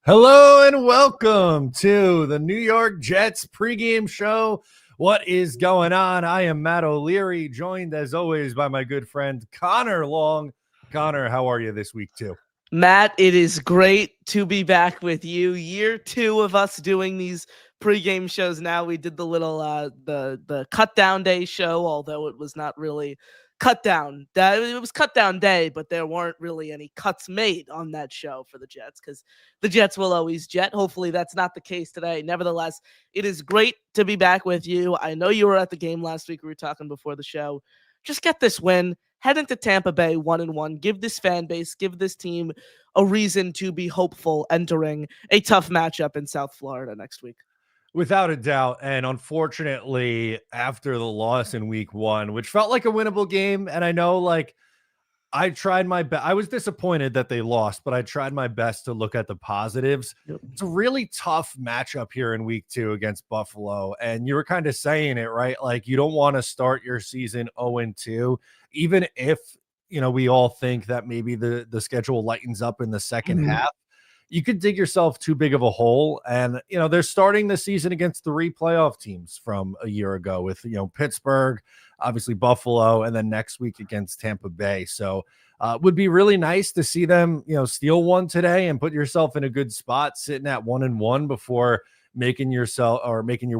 Hello and welcome to the New York Jets pregame show. What is going on? I am Matt O'Leary, joined as always by my good friend Connor Long. Connor, how are you this week too? Matt, it is great to be back with you. Year 2 of us doing these pregame shows now. We did the little the cut down day show, although it was not really cut down. It was cut down day, but there weren't really any cuts made on that show for the Jets because the Jets will always jet. Hopefully that's not the case today. Nevertheless, it is great to be back with you. I know you were at the game last week. We were talking before the show. Just get this win. Head into Tampa Bay 1-1. Give this fan base, give this team a reason to be hopeful entering a tough matchup in South Florida next week. Without a doubt. And unfortunately, after the loss in week 1, which felt like a winnable game, and I know I tried my best. I was disappointed that they lost, but I tried my best to look at the positives. Yep. It's a really tough matchup here in week 2 against Buffalo. And you were kind of saying it, right? Like you don't want to start your season 0-2, even if, we all think that maybe the schedule lightens up in the second half. You could dig yourself too big of a hole. And, they're starting the season against 3 playoff teams from a year ago with, Pittsburgh, obviously Buffalo, and then next week against Tampa Bay. So would be really nice to see them, steal one today and put yourself in a good spot sitting at 1-1 before making your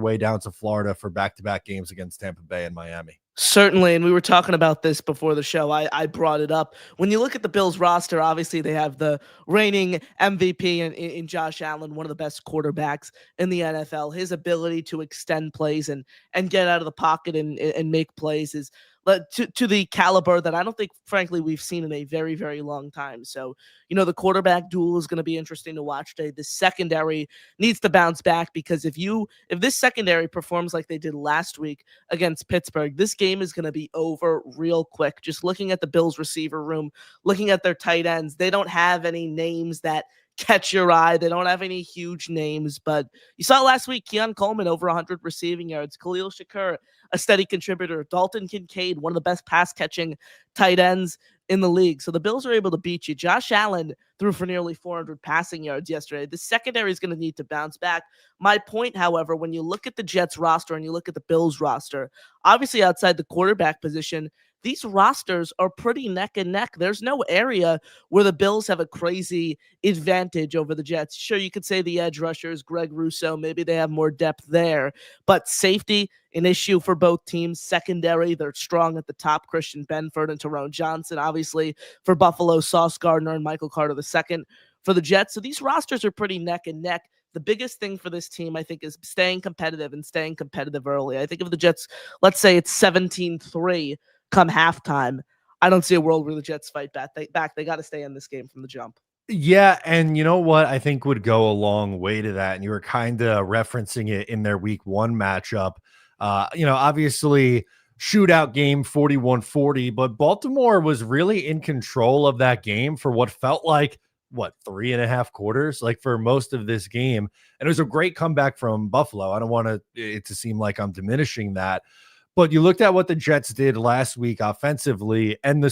way down to Florida for back-to-back games against Tampa Bay and Miami. Certainly, and we were talking about this before the show. I brought it up. When you look at the Bills roster, obviously they have the reigning MVP in Josh Allen, one of the best quarterbacks in the NFL. His ability to extend plays and get out of the pocket and make plays is to the caliber that I don't think, frankly, we've seen in a very, very long time. So, the quarterback duel is going to be interesting to watch today. The secondary needs to bounce back because if this secondary performs like they did last week against Pittsburgh, this game is going to be over real quick. Just looking at the Bills receiver room, looking at their tight ends, they don't have any names that catch your eye. They don't have any huge names, but you saw last week, Keon Coleman over 100 receiving yards, Khalil Shakur, a steady contributor, Dalton Kincaid, one of the best pass catching tight ends in the league. So the Bills are able to beat you. Josh Allen threw for nearly 400 passing yards yesterday. The secondary is going to need to bounce back. My point, however, when you look at the Jets roster and you look at the Bills roster, obviously outside the quarterback position, these rosters are pretty neck and neck. There's no area where the Bills have a crazy advantage over the Jets. Sure, you could say the edge rushers, Greg Rousseau, maybe they have more depth there, but safety, an issue for both teams. Secondary, they're strong at the top. Christian Benford and Tyrone Johnson, obviously for Buffalo, Sauce Gardner and Michael Carter II for the Jets. So these rosters are pretty neck and neck. The biggest thing for this team, I think, is staying competitive and staying competitive early. I think if the Jets, let's say it's 17-3 come halftime, I don't see a world where the Jets fight back. They got to stay in this game from the jump. Yeah, and you know what I think would go a long way to that, and you were kind of referencing it in their week 1 matchup. Obviously shootout game 41-40, but Baltimore was really in control of that game for what felt like 3.5 quarters, like for most of this game. And it was a great comeback from Buffalo. I don't want it to seem like I'm diminishing that. But you looked at what the Jets did last week offensively, and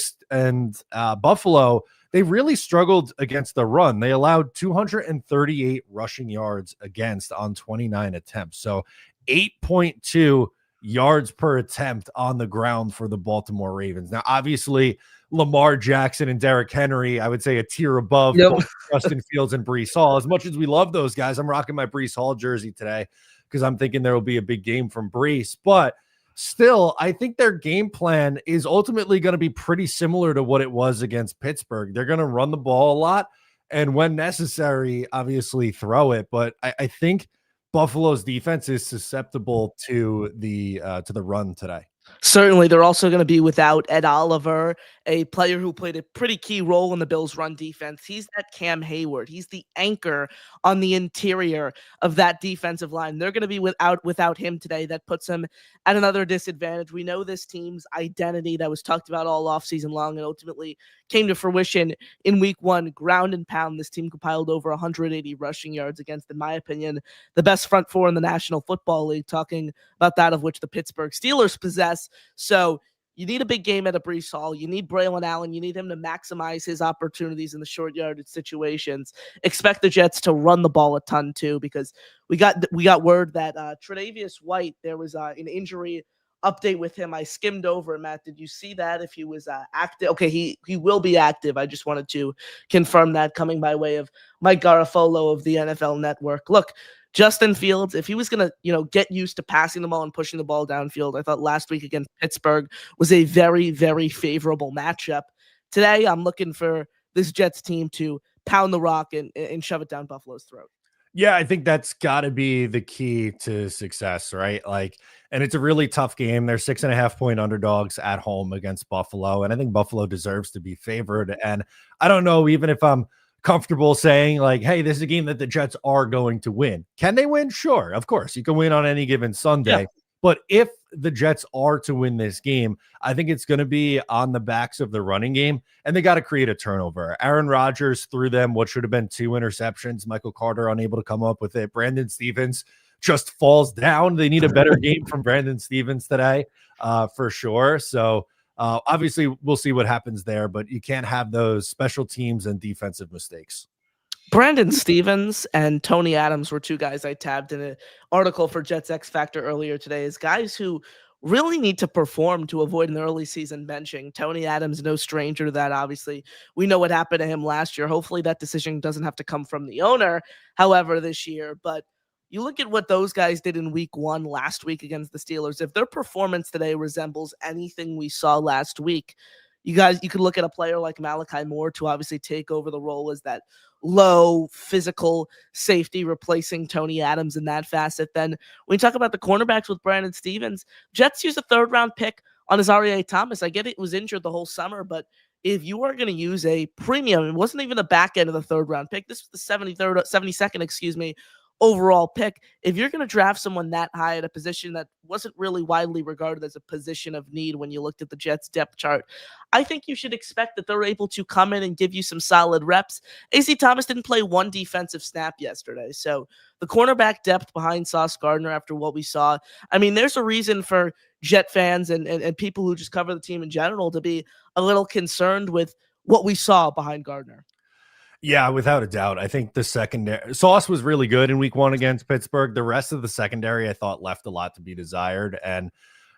Buffalo, they really struggled against the run. They allowed 238 rushing yards against on 29 attempts. So 8.2 yards per attempt on the ground for the Baltimore Ravens. Now, obviously, Lamar Jackson and Derrick Henry, I would say a tier above both Justin Fields and Breece Hall. As much as we love those guys, I'm rocking my Breece Hall jersey today because I'm thinking there will be a big game from Breece. But still, I think their game plan is ultimately going to be pretty similar to what it was against Pittsburgh. They're going to run the ball a lot, and when necessary, obviously throw it. But I think Buffalo's defense is susceptible to the run today. Certainly, they're also going to be without Ed Oliver, a player who played a pretty key role in the Bills' run defense. He's that Cam Hayward. He's the anchor on the interior of that defensive line. They're going to be without him today. That puts them at another disadvantage. We know this team's identity that was talked about all offseason long and ultimately came to fruition in week 1. Ground and pound, this team compiled over 180 rushing yards against, in my opinion, the best front four in the National Football League, talking about that of which the Pittsburgh Steelers possess. So You need a big game at a Brees Hall. You need Braylon Allen. You need him to maximize his opportunities in the short yardage situations. Expect the Jets to run the ball a ton too, because we got word that Tre'Davious White, there was an injury update with him. I skimmed over, Matt. Did you see that? If he was active? Okay, he will be active. I just wanted to confirm that, coming by way of Mike Garafolo of the NFL Network. Look, Justin Fields, if he was going to, get used to passing the ball and pushing the ball downfield, I thought last week against Pittsburgh was a very, very favorable matchup. Today, I'm looking for this Jets team to pound the rock and shove it down Buffalo's throat. Yeah, I think that's got to be the key to success, right? Like, and it's a really tough game. They're 6.5 point underdogs at home against Buffalo, and I think Buffalo deserves to be favored. And I don't know, even if I'm comfortable saying, like, hey, this is a game that the Jets are going to win. Can they win? Sure, of course. You can win on any given Yeah. Sunday. But if the Jets are to win this game, I think it's going to be on the backs of the running game, and they got to create a turnover. Aaron Rodgers threw them what should have been 2 interceptions. Michael Carter unable to come up with it. Brandon Stevens just falls down. They need a better game from Brandon Stevens today, for sure. So obviously, we'll see what happens there, but you can't have those special teams and defensive mistakes. Brandon Stevens and Tony Adams were two guys I tabbed in an article for Jets X Factor earlier today as guys who really need to perform to avoid an early season benching. Tony Adams, no stranger to that, obviously. We know what happened to him last year. Hopefully that decision doesn't have to come from the owner, however, this year. But you look at what those guys did in week one last week against the Steelers. If their performance today resembles anything we saw last week, you could look at a player like Malachi Moore to obviously take over the role as that low physical safety, replacing Tony Adams in that facet. Then when you talk about the cornerbacks with Brandon Stevens, Jets used a 3rd-round pick on Azaria Thomas. I get it was injured the whole summer, but if you are going to use a premium, it wasn't even the back end of the 3rd-round pick. This was the 72nd, overall pick. If you're going to draft someone that high at a position that wasn't really widely regarded as a position of need when you looked at the Jets depth chart, I think you should expect that they're able to come in and give you some solid reps. AC Thomas didn't play one defensive snap yesterday. So the cornerback depth behind Sauce Gardner after what we saw, I mean, there's a reason for Jet fans and people who just cover the team in general to be a little concerned with what we saw behind Gardner. Yeah, without a doubt. I think the secondary Sauce was really good in week one against Pittsburgh. The rest of the secondary, I thought, left a lot to be desired. And,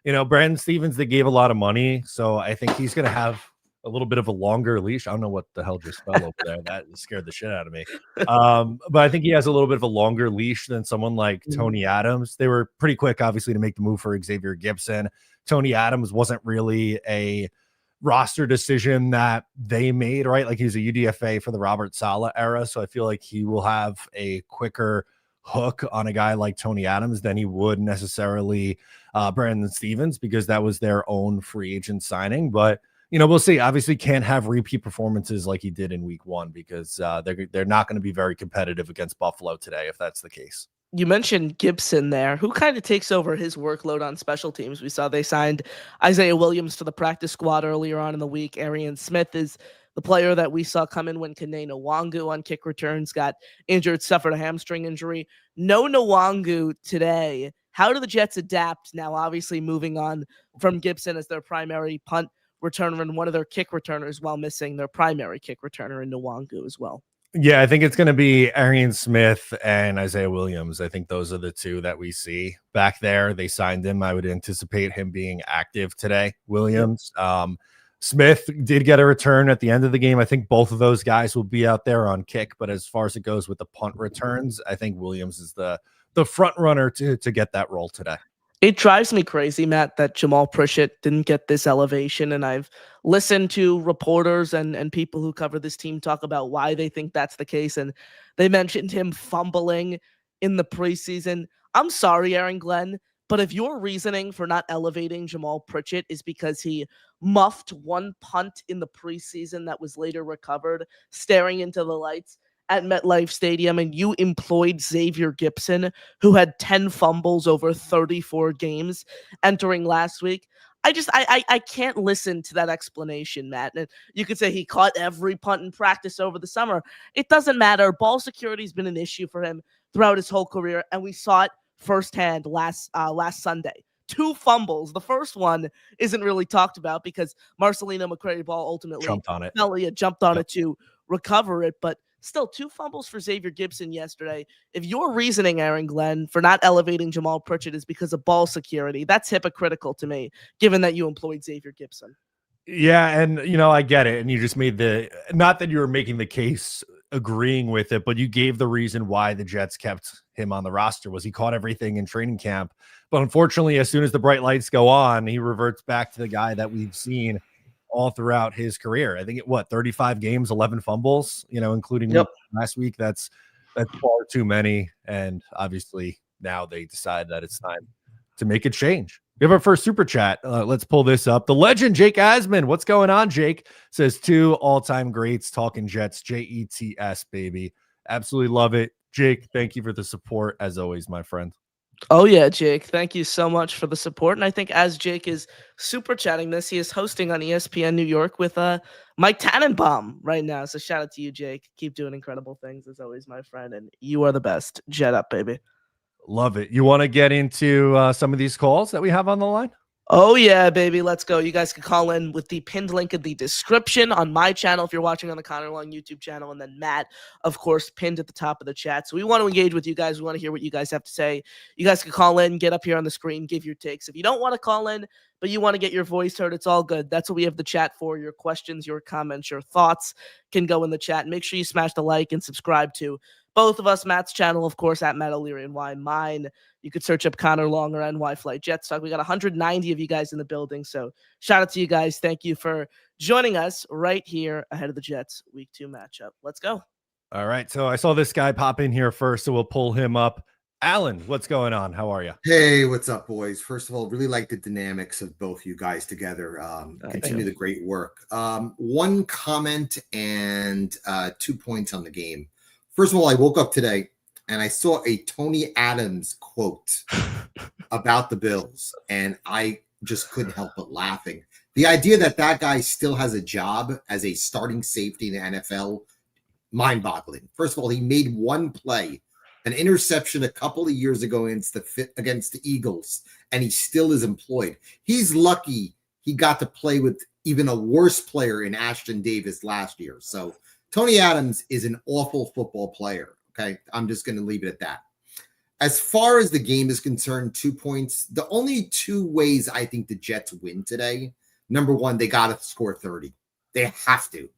Brandon Stevens, they gave a lot of money. So I think he's going to have a little bit of a longer leash. I don't know what the hell just fell over there. That scared the shit out of me. But I think he has a little bit of a longer leash than someone like Tony Adams. They were pretty quick, obviously, to make the move for Xavier Gibson. Tony Adams wasn't really a roster decision that they made, right? Like, he's a UDFA for the Robert Saleh era. So I feel like he will have a quicker hook on a guy like Tony Adams than he would necessarily Brandon Stevens, because that was their own free agent signing. But, we'll see. Obviously can't have repeat performances like he did in week one, because they're not going to be very competitive against Buffalo today, if that's the case. You mentioned Gibson there. Who kind of takes over his workload on special teams? We saw they signed Isaiah Williams to the practice squad earlier on in the week. Arian Smith is the player that we saw come in when Kene Nwangu on kick returns got injured, suffered a hamstring injury. No Nwangu today. How do the Jets adapt now, obviously moving on from Gibson as their primary punt returner and one of their kick returners, while missing their primary kick returner in Nwangu as well? Yeah, I think it's going to be Arian Smith and Isaiah Williams. I think those are the two that we see back there. They signed him. I would anticipate him being active today. Williams. Smith did get a return at the end of the game. I think both of those guys will be out there on kick. But as far as it goes with the punt returns, I think Williams is the front runner to get that role today. It drives me crazy, Matt, that Jamal Pritchett didn't get this elevation. And I've listened to reporters and people who cover this team talk about why they think that's the case. And they mentioned him fumbling in the preseason. I'm sorry, Aaron Glenn, but if your reasoning for not elevating Jamal Pritchett is because he muffed one punt in the preseason that was later recovered, staring into the lights at MetLife Stadium, and you employed Xavier Gibson, who had 10 fumbles over 34 games entering last week, I can't listen to that explanation, Matt. And you could say he caught every punt in practice over the summer. It doesn't matter. Ball security has been an issue for him throughout his whole career, and we saw it firsthand last Sunday. 2 fumbles. The first one isn't really talked about because Marcelino McCrary ball ultimately Jumped on it. jumped on Yep. it to recover it, but still 2 fumbles for Xavier Gibson yesterday. If your reasoning, Aaron Glenn, for not elevating Jamal Pritchett is because of ball security, that's hypocritical to me, given that you employed Xavier Gibson. Yeah, and I get it. And you just made not that you were making the case agreeing with it, but you gave the reason why the Jets kept him on the roster was he caught everything in training camp. But unfortunately, as soon as the bright lights go on, he reverts back to the guy that we've seen all throughout his career. I think 35 games, 11 fumbles, including last week. That's far too many. And obviously now they decide that it's time to make a change. We have our first super chat. Let's pull this up. The legend, Jake Asman. What's going on, Jake? Says 2 all-time greats talking Jets. Jets, baby. Absolutely love it. Jake, thank you for the support, as always, my friend. Oh, yeah, Jake. Thank you so much for the support. And I think as Jake is super chatting this, he is hosting on ESPN New York with Mike Tannenbaum right now. So shout out to you, Jake. Keep doing incredible things, as always, my friend. And you are the best. Jet up, baby. Love it. You want to get into some of these calls that we have on the line? Oh, yeah, baby. Let's go. You guys can call in with the pinned link in the description on my channel if you're watching on the Connor Long YouTube channel. And then Matt, of course, pinned at the top of the chat. So we want to engage with you guys. We want to hear what you guys have to say. You guys can call in, get up here on the screen, give your takes. If you don't want to call in, but you want to get your voice heard, it's all good. That's what we have the chat for. Your questions, your comments, your thoughts can go in the chat. Make sure you smash the like and subscribe to both of us. Matt's channel, of course, at Matt O'Leary and Y. Mine, you could search up Connor Long or NY Flight Jets Talk. We got 190 of you guys in the building. So shout out to you guys. Thank you for joining us right here ahead of the Jets Week 2 matchup. Let's go. All right. So I saw this guy pop in here first, so we'll pull him up. Alan, what's going on? How are you? Hey, what's up, boys? First of all, really like the dynamics of both you guys together. Continue the great work. One comment and 2 points on the game. First of all, I woke up today and I saw a Tony Adams quote about the Bills, and I just couldn't help but laughing. The idea that guy still has a job as a starting safety in the NFL, mind-boggling. First of all, he made one play, an interception a couple of years ago against the Eagles, and he still is employed. He's lucky he got to play with even a worse player in Ashton Davis last year. So Tony Adams is an awful football player. Okay, I'm just going to leave it at that. As far as the game is concerned, 2 points. The only 2 ways I think the Jets win today. Number one, they got to score 30. They have to.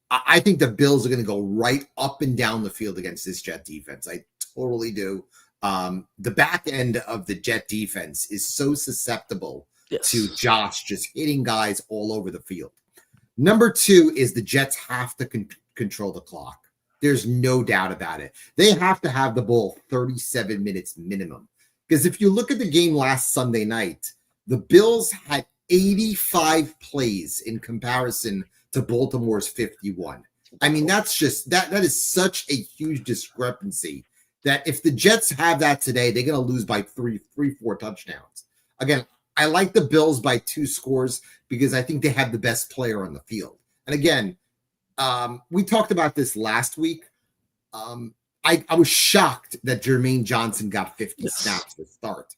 I think the Bills are going to go right up and down the field against this Jet defense. I totally do. The back end of the Jet defense is so susceptible to Josh just hitting guys all over the field. Number 2 is the Jets have to control the clock. There's no doubt about it. They have to have the ball 37 minutes minimum. Because if you look at the game last Sunday night, the Bills had 85 plays in comparison to Baltimore's 51. I mean, that's just that is such a huge discrepancy that if the Jets have that today, they're going to lose by 4 touchdowns. Again, I like the Bills by 2 scores because I think they have the best player on the field. And again, we talked about this last week. I was shocked that Jermaine Johnson got 50 snaps to start.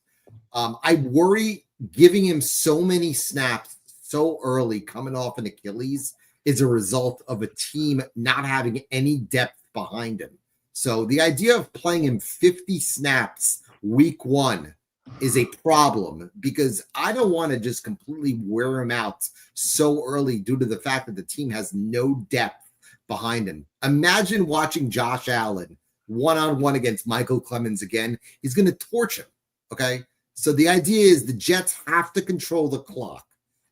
I worry giving him so many snaps so early coming off an Achilles is a result of a team not having any depth behind him. So the idea of playing him 50 snaps week 1 is a problem because I don't want to just completely wear him out so early due to the fact that the team has no depth behind him. Imagine watching Josh Allen one-on-one against Michael Clemens again. He's going to torch him, okay? So the idea is the Jets have to control the clock.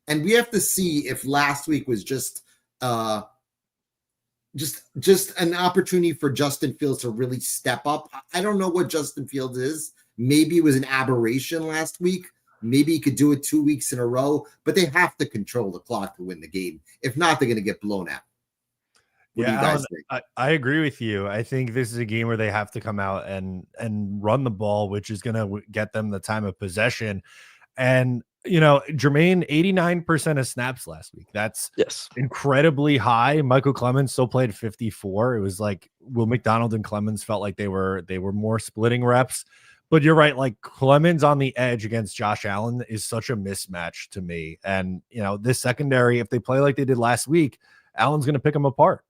And we have to see if last week was just an opportunity for Justin Fields to really step up. I don't know what Justin Fields is. Maybe it was an aberration last week. Maybe he could do it 2 weeks in a row, but they have to control the clock to win the game. If not, they're going to get blown out. What do you guys think? I agree with you. I think this is a game where they have to come out and run the ball, which is going to get them the time of possession. And, Jermaine, 89% of snaps last week. That's incredibly high. Michael Clemens still played 54. It was like Will McDonald and Clemens felt like they were more splitting reps. But you're right. Like Clemens on the edge against Josh Allen is such a mismatch to me. And, this secondary, if they play like they did last week, Allen's going to pick them apart.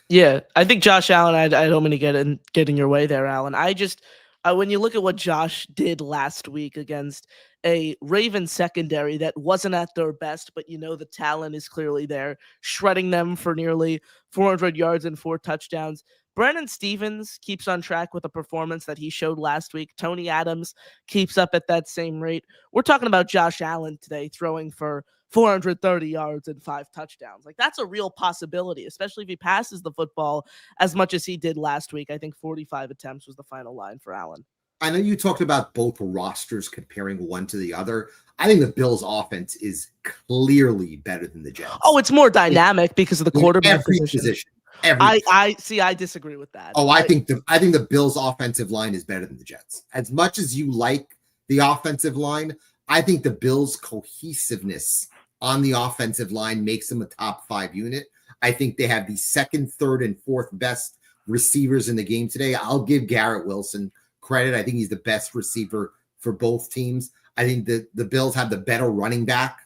Yeah, I think Josh Allen, I don't mean to get in your way there, Allen. I just, when you look at what Josh did last week against a Ravens secondary that wasn't at their best, but the talent is clearly there, shredding them for nearly 400 yards and 4 touchdowns. Brandon Stevens keeps on track with the performance that he showed last week. Tony Adams keeps up at that same rate. We're talking about Josh Allen today throwing for 430 yards and 5 touchdowns. Like, that's a real possibility, especially if he passes the football as much as he did last week. I think 45 attempts was the final line for Allen. I know you talked about both rosters comparing one to the other. I think the Bills' offense is clearly better than the Jets. Oh, it's more dynamic because of the quarterback position. I disagree with that. Oh, I think the Bills' offensive line is better than the Jets. As much as you like the offensive line, I think the Bills' cohesiveness on the offensive line makes them a top 5 unit. I think they have the second, third, and fourth best receivers in the game today. I'll give Garrett Wilson credit. I think he's the best receiver for both teams. I think the Bills have the better running back.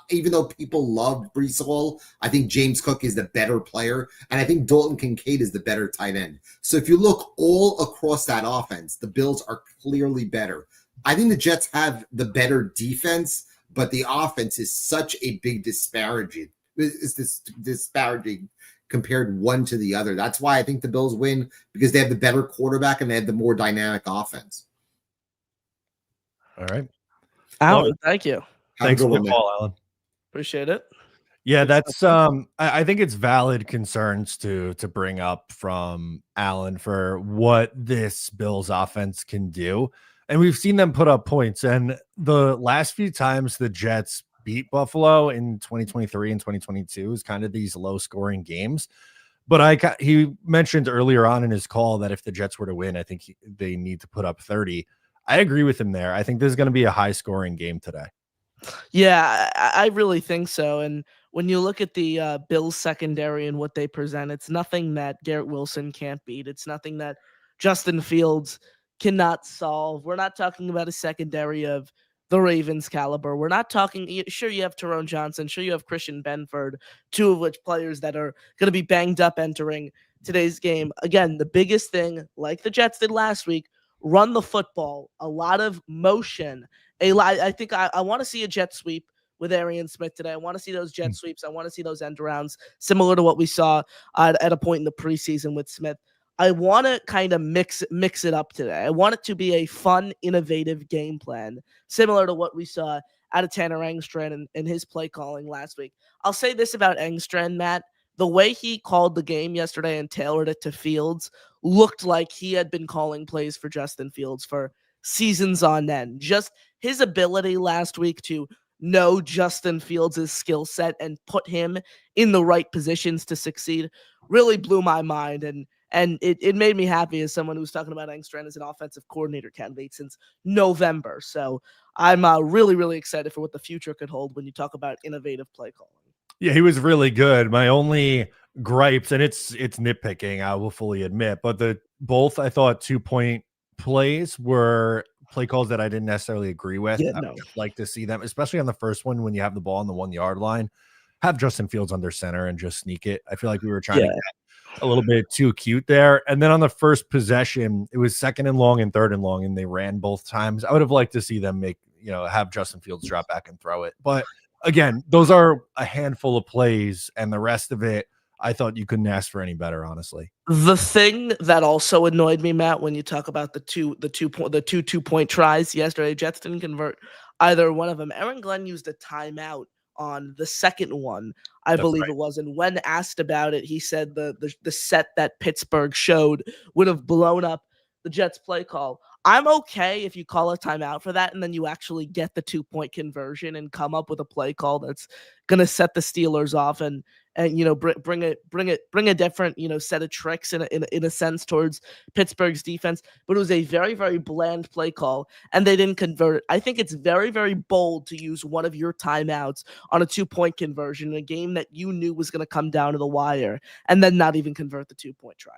Even though people love Breece Hall, I think James Cook is the better player, and I think Dalton Kincaid is the better tight end. So if you look all across that offense, the Bills are clearly better. I think the Jets have the better defense, but the offense is such a big disparity. It's this disparity compared one to the other. That's why I think the Bills win, because they have the better quarterback and they have the more dynamic offense. All right. Alan, thank you. Thanks for the call, Alan. Appreciate it. Yeah, that's I think it's valid concerns to bring up from Alan for what this Bills offense can do. And we've seen them put up points. And the last few times the Jets beat Buffalo in 2023 and 2022 is kind of these low scoring games. But he mentioned earlier on in his call that if the Jets were to win, I think they need to put up 30. I agree with him there. I think this is going to be a high scoring game today. Yeah, I really think so. And when you look at the Bills secondary and what they present, it's nothing that Garrett Wilson can't beat. It's nothing that Justin Fields cannot solve. We're not talking about a secondary of the Ravens caliber. We're not talking, sure, you have Tyrone Johnson, sure, you have Christian Benford, 2 of which players that are going to be banged up entering today's game. Again, the biggest thing, like the Jets did last week, run the football, a lot of motion. I think I want to see a jet sweep with Arian Smith today. I want to see those jet sweeps. I want to see those end arounds, similar to what we saw at a point in the preseason with Smith. I want to kind of mix it up today. I want it to be a fun, innovative game plan, similar to what we saw out of Tanner Engstrand and his play calling last week. I'll say this about Engstrand, Matt. The way he called the game yesterday and tailored it to Fields looked like he had been calling plays for Justin Fields for seasons on end. Just his ability last week to know Justin Fields' skill set and put him in the right positions to succeed really blew my mind. And it made me happy as someone who's talking about Engstrand as an offensive coordinator candidate since November. So I'm really, really excited for what the future could hold when you talk about innovative play calling. Yeah, he was really good. My only gripes, and it's nitpicking, I will fully admit, but both I thought 2-point plays were play calls that I didn't necessarily agree with. Yeah, I would like to see them, especially on the first one when you have the ball on the 1 yard line, have Justin Fields under center and just sneak it. I feel like we were trying to get a little bit too cute there. And then on the first possession, it was 2nd and long and 3rd and long, and they ran both times. I would have liked to see them have Justin Fields drop back and throw it. But again, those are a handful of plays, and the rest of it, I thought you couldn't ask for any better, honestly. The thing that also annoyed me, Matt, when you talk about the two 2-point tries yesterday, Jets didn't convert either one of them. Aaron Glenn used a timeout on the second one, I believe it was. And when asked about it, he said the set that Pittsburgh showed would have blown up the Jets play call. I'm okay if you call a timeout for that and then you actually get the 2-point conversion and come up with a play call that's going to set the Steelers off and bring a different set of tricks in a sense towards Pittsburgh's defense. But it was a very, very bland play call and they didn't convert it. I think it's very, very bold to use one of your timeouts on a 2-point conversion in a game that you knew was going to come down to the wire and then not even convert the 2-point try.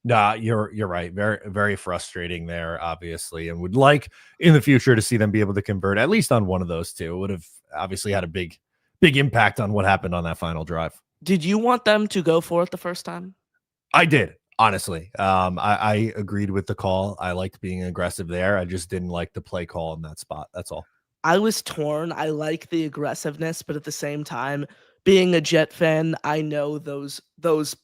Nah, you're right. Very, very frustrating there, obviously, and would like in the future to see them be able to convert at least on one of those two. It would have obviously had a big impact on what happened on that final drive. Did you want them to go for it the first time? I did, honestly. I agreed with the call. I liked being aggressive there. I just didn't like the play call in that spot. That's all. I was torn. I like the aggressiveness, but at the same time, being a Jet fan, I know those PATs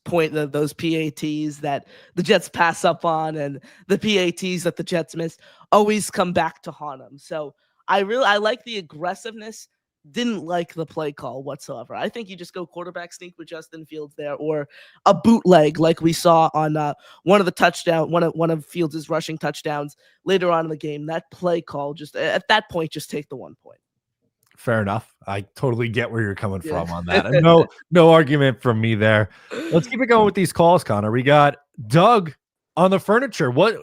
that the Jets pass up on and the PATs that the Jets miss always come back to haunt them. So I like the aggressiveness. Didn't like the play call whatsoever. I think you just go quarterback sneak with Justin Fields there, or a bootleg like we saw on one of Fields' rushing touchdowns later on in the game. That play call, just at that point, just take the 1 point. Fair enough. I totally get where you're coming from on that. And no argument from me there. Let's keep it going with these calls, Connor. We got Doug on the furniture. What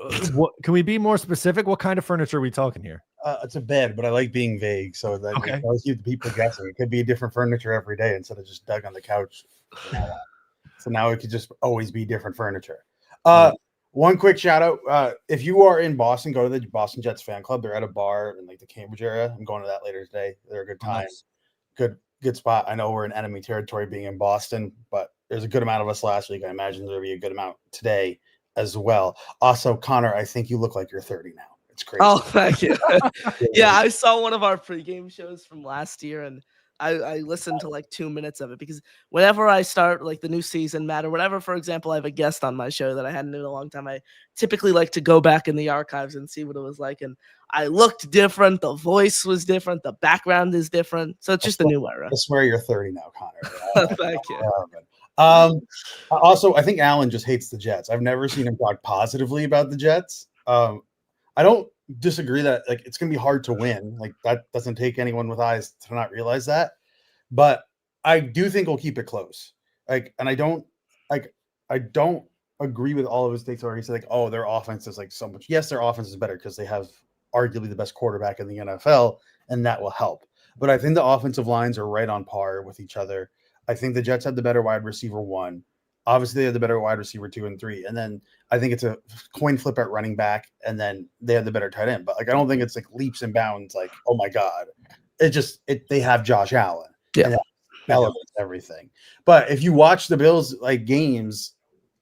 can we be more specific? What kind of furniture are we talking here? It's a bed, but I like being vague, so that Okay. always keep the people guessing. It could be different furniture every day instead of just Doug on the couch. So now it could just always be different furniture. One quick shout out. If you are in Boston, go to the Boston Jets fan club. They're at a bar in like the Cambridge area. I'm going to that later today. They're a good time. Nice. Good spot. I know we're in enemy territory being in Boston, but there's a good amount of us last week. I imagine there'll be a good amount today as well. Also, Connor, I think you look like you're 30 now. It's crazy. Oh, thank you. Yeah, I saw one of our pregame shows from last year, and I listened to like 2 minutes of it because whenever I start like the new season, Matt, or whatever, for example, I have a guest on my show that I hadn't in a long time. I typically like to go back in the archives and see what it was like. And I looked different. The voice was different. The background is different. So it's just a new era. I swear you're 30 now, Connor. Thank you. Also, I think Alan just hates the Jets. I've never seen him talk positively about the Jets. I don't disagree that like it's gonna be hard to win. Like that doesn't take anyone with eyes to not realize that. But I do think we'll keep it close. Like, and I don't agree with all of his takes where he said like, oh, their offense is like so much. Yes, their offense is better because they have arguably the best quarterback in the NFL, and that will help. But I think the offensive lines are right on par with each other. I think the Jets have the better wide receiver 1. Obviously, they have the better wide receiver 2 and 3. And then I think it's a coin flip at running back, and then they have the better tight end. But like I don't think it's like leaps and bounds, like, oh my God. They have Josh Allen. Yeah. And that elevates everything. But if you watch the Bills like games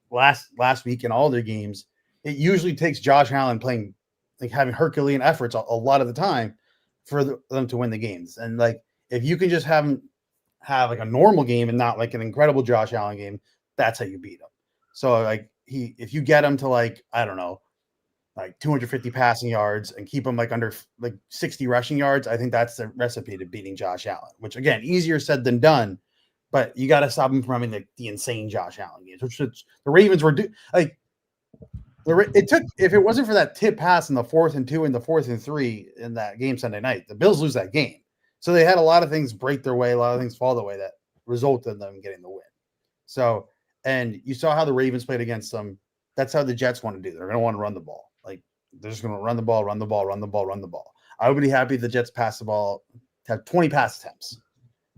last week and all their games, it usually takes Josh Allen playing like having Herculean efforts a lot of the time for them to win the games. And like if you can just have him have like a normal game and not like an incredible Josh Allen game, that's how you beat him. So like if you get him to like, I don't know, like 250 passing yards and keep him like under like 60 rushing yards, I think that's the recipe to beating Josh Allen, which again, easier said than done, but you got to stop him from having the insane Josh Allen games, which the Ravens were if it wasn't for that tip pass in the 4th and 2 and the 4th and 3 in that game Sunday night, the Bills lose that game. So they had a lot of things break their way, a lot of things fall their way that resulted in them getting the win. So, and you saw how the Ravens played against them. That's how the Jets want to do. They're going to want to run the ball. Like they're just going to run the ball. I would be happy if the Jets pass the ball, have 20 pass attempts,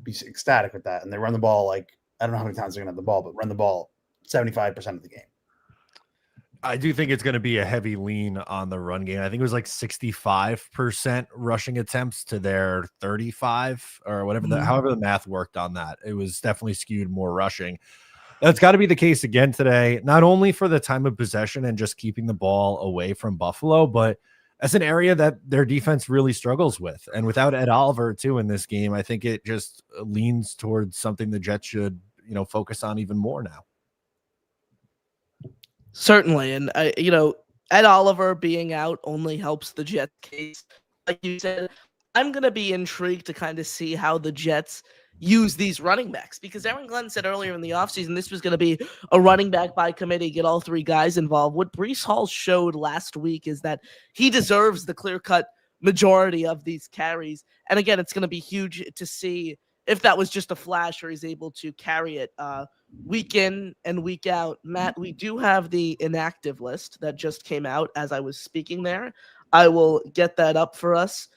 be ecstatic with that. And they run the ball like, I don't know how many times they're going to have the ball, but run the ball 75% of the game. I do think it's going to be a heavy lean on the run game. I think it was like 65% rushing attempts to their 35 or whatever, however the math worked on that. It was definitely skewed more rushing. That's got to be the case again today, not only for the time of possession and just keeping the ball away from Buffalo, but as an area that their defense really struggles with. And without Ed Oliver too in this game, I think it just leans towards something the Jets should, focus on even more now. Certainly. And, Ed Oliver being out only helps the Jets case. Like you said, I'm going to be intrigued to kind of see how the Jets use these running backs, because Aaron Glenn said earlier in the offseason this was going to be a running back by committee, get all 3 guys involved. What Breece Hall showed last week is that he deserves the clear-cut majority of these carries. And again, it's going to be huge to see if that was just a flash or he's able to carry it week in and week out. Matt, we do have the inactive list that just came out as I was speaking there. I will get that up for us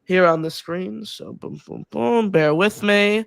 here on the screen. So boom, boom, boom. Bear with me.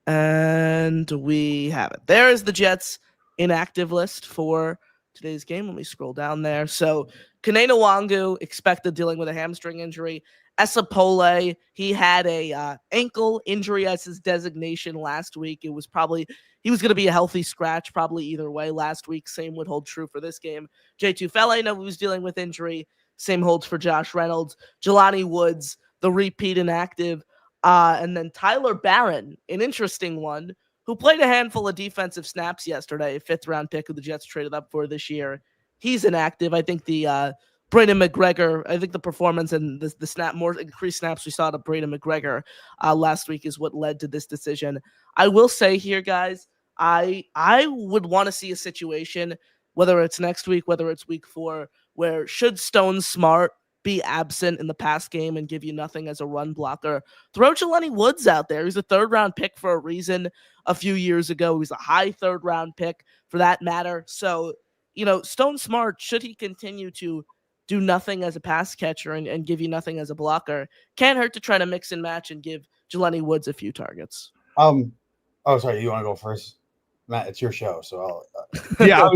And we have it. There is the Jets inactive list for today's game. Let me scroll down there. So Kanena Wangu expected dealing with a hamstring injury. Esapole, he had a ankle injury as his designation last week. It was probably he was going to be a healthy scratch probably either way last week. Same would hold true for this game. J2 Fellaini was dealing with injury. Same holds for Josh Reynolds. Jelani Woods, the repeat inactive. And then Tyler Barron, an interesting one, who played a handful of defensive snaps yesterday, a 5th-round pick who the Jets traded up for this year. He's inactive. I think the Braden McGregor, I think the performance and the more increased snaps we saw to Braden McGregor last week is what led to this decision. I will say here, guys, I would want to see a situation, whether it's next week, whether it's week 4, where should Stone Smart be absent in the pass game and give you nothing as a run blocker, throw Jelani Woods out there. He's a 3rd-round pick for a reason a few years ago. He was a high 3rd-round pick for that matter. So, Stone Smart, should he continue to do nothing as a pass catcher and give you nothing as a blocker, can't hurt to try to mix and match and give Jelani Woods a few targets. Oh, sorry. You want to go first? Matt, it's your show, so I'll. Yeah,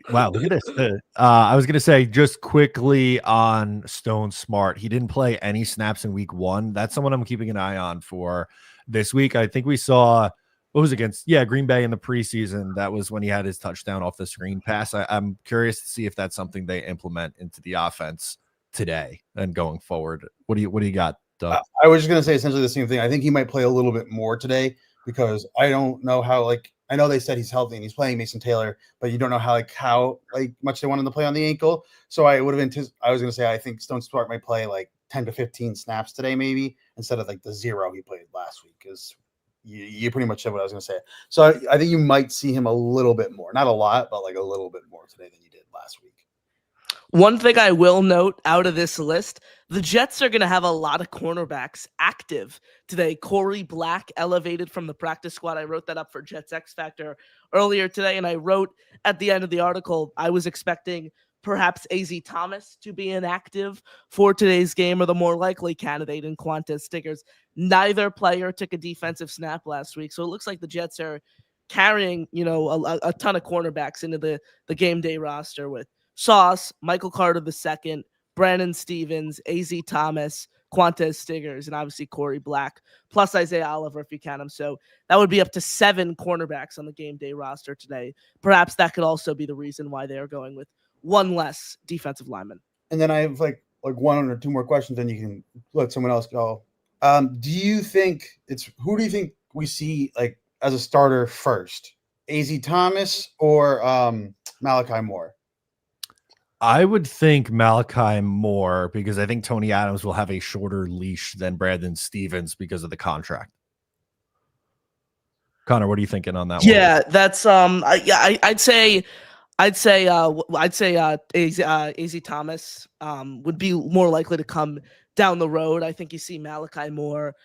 wow, look at this. I was gonna say just quickly on Stone Smart. He didn't play any snaps in week 1. That's someone I'm keeping an eye on for this week. I think we saw what was against Green Bay in the preseason. That was when he had his touchdown off the screen pass. I'm curious to see if that's something they implement into the offense today and going forward. What do you got, Doug? I was just gonna say essentially the same thing. I think he might play a little bit more today because I don't know how I know they said he's healthy and he's playing Mason Taylor, but you don't know how much they want him to play on the ankle. So I would have I was going to say I think Stone Smart might play 10 to 15 snaps today maybe instead of the 0 he played last week, because you pretty much said what I was going to say. So I think you might see him a little bit more, not a lot, but a little bit more today than you did last week. One thing I will note out of this list, the Jets are going to have a lot of cornerbacks active today. Corey Black elevated from the practice squad. I wrote that up for Jets X Factor earlier today, and I wrote at the end of the article, I was expecting perhaps AZ Thomas to be inactive for today's game, or the more likely candidate in Quantez Stickers. Neither player took a defensive snap last week, so it looks like the Jets are carrying, a ton of cornerbacks into the game day roster with Sauce, Michael Carter II, Brandon Stevens, AZ Thomas, Quantez Stiggers, and obviously Corey Black, plus Isaiah Oliver if you count him. So that would be up to 7 cornerbacks on the game day roster today. Perhaps that could also be the reason why they are going with one less defensive lineman. And then I have one or two more questions, and you can let someone else go. Who do you think we see as a starter first? AZ Thomas or Malachi Moore? I would think Malachi Moore, because I think Tony Adams will have a shorter leash than Brandon Stevens because of the contract. Connor, what are you thinking on that one? Yeah, that's I'd say AZ Thomas would be more likely to come down the road. I think you see Malachi Moore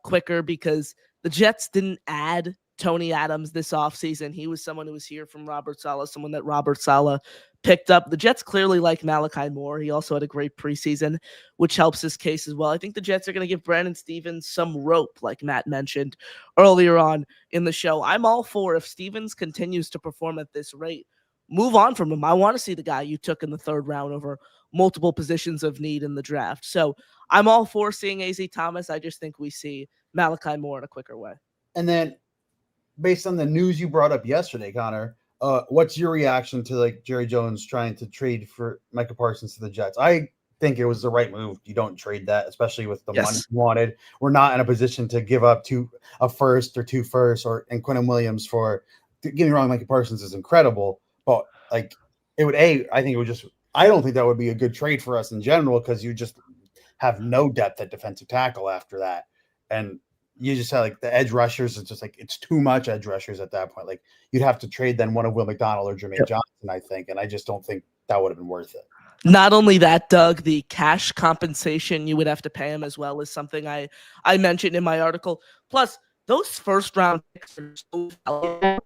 quicker because the Jets didn't add Tony Adams this offseason. He was someone who was here from Robert Saleh, someone that Robert Saleh picked up. The Jets clearly like Malachi Moore. He also had a great preseason, which helps his case as well. I think the Jets are going to give Brandon Stevens some rope, like Matt mentioned earlier on in the show. I'm all for, if Stevens continues to perform at this rate, move on from him. I want to see the guy you took in the 3rd round over multiple positions of need in the draft. So I'm all for seeing AZ Thomas. I just think we see Malachi Moore in a quicker way. And then based on the news you brought up yesterday, Connor, what's your reaction to Jerry Jones trying to trade for Micah Parsons to the Jets? I think it was the right move. You don't trade that, especially with the money you wanted. We're not in a position to give up a first or 2 firsts and Quentin Williams for. Get me wrong, Micah Parsons is incredible, but I don't think that would be a good trade for us in general, because you just have no depth at defensive tackle after that, and you just have the edge rushers. It's just it's too much edge rushers at that point. You'd have to trade then one of Will McDonald or Jermaine Johnson, I think. And I just don't think that would have been worth it. Not only that, Doug, the cash compensation you would have to pay him as well is something I mentioned in my article. Plus, those 1st round picks are so valuable.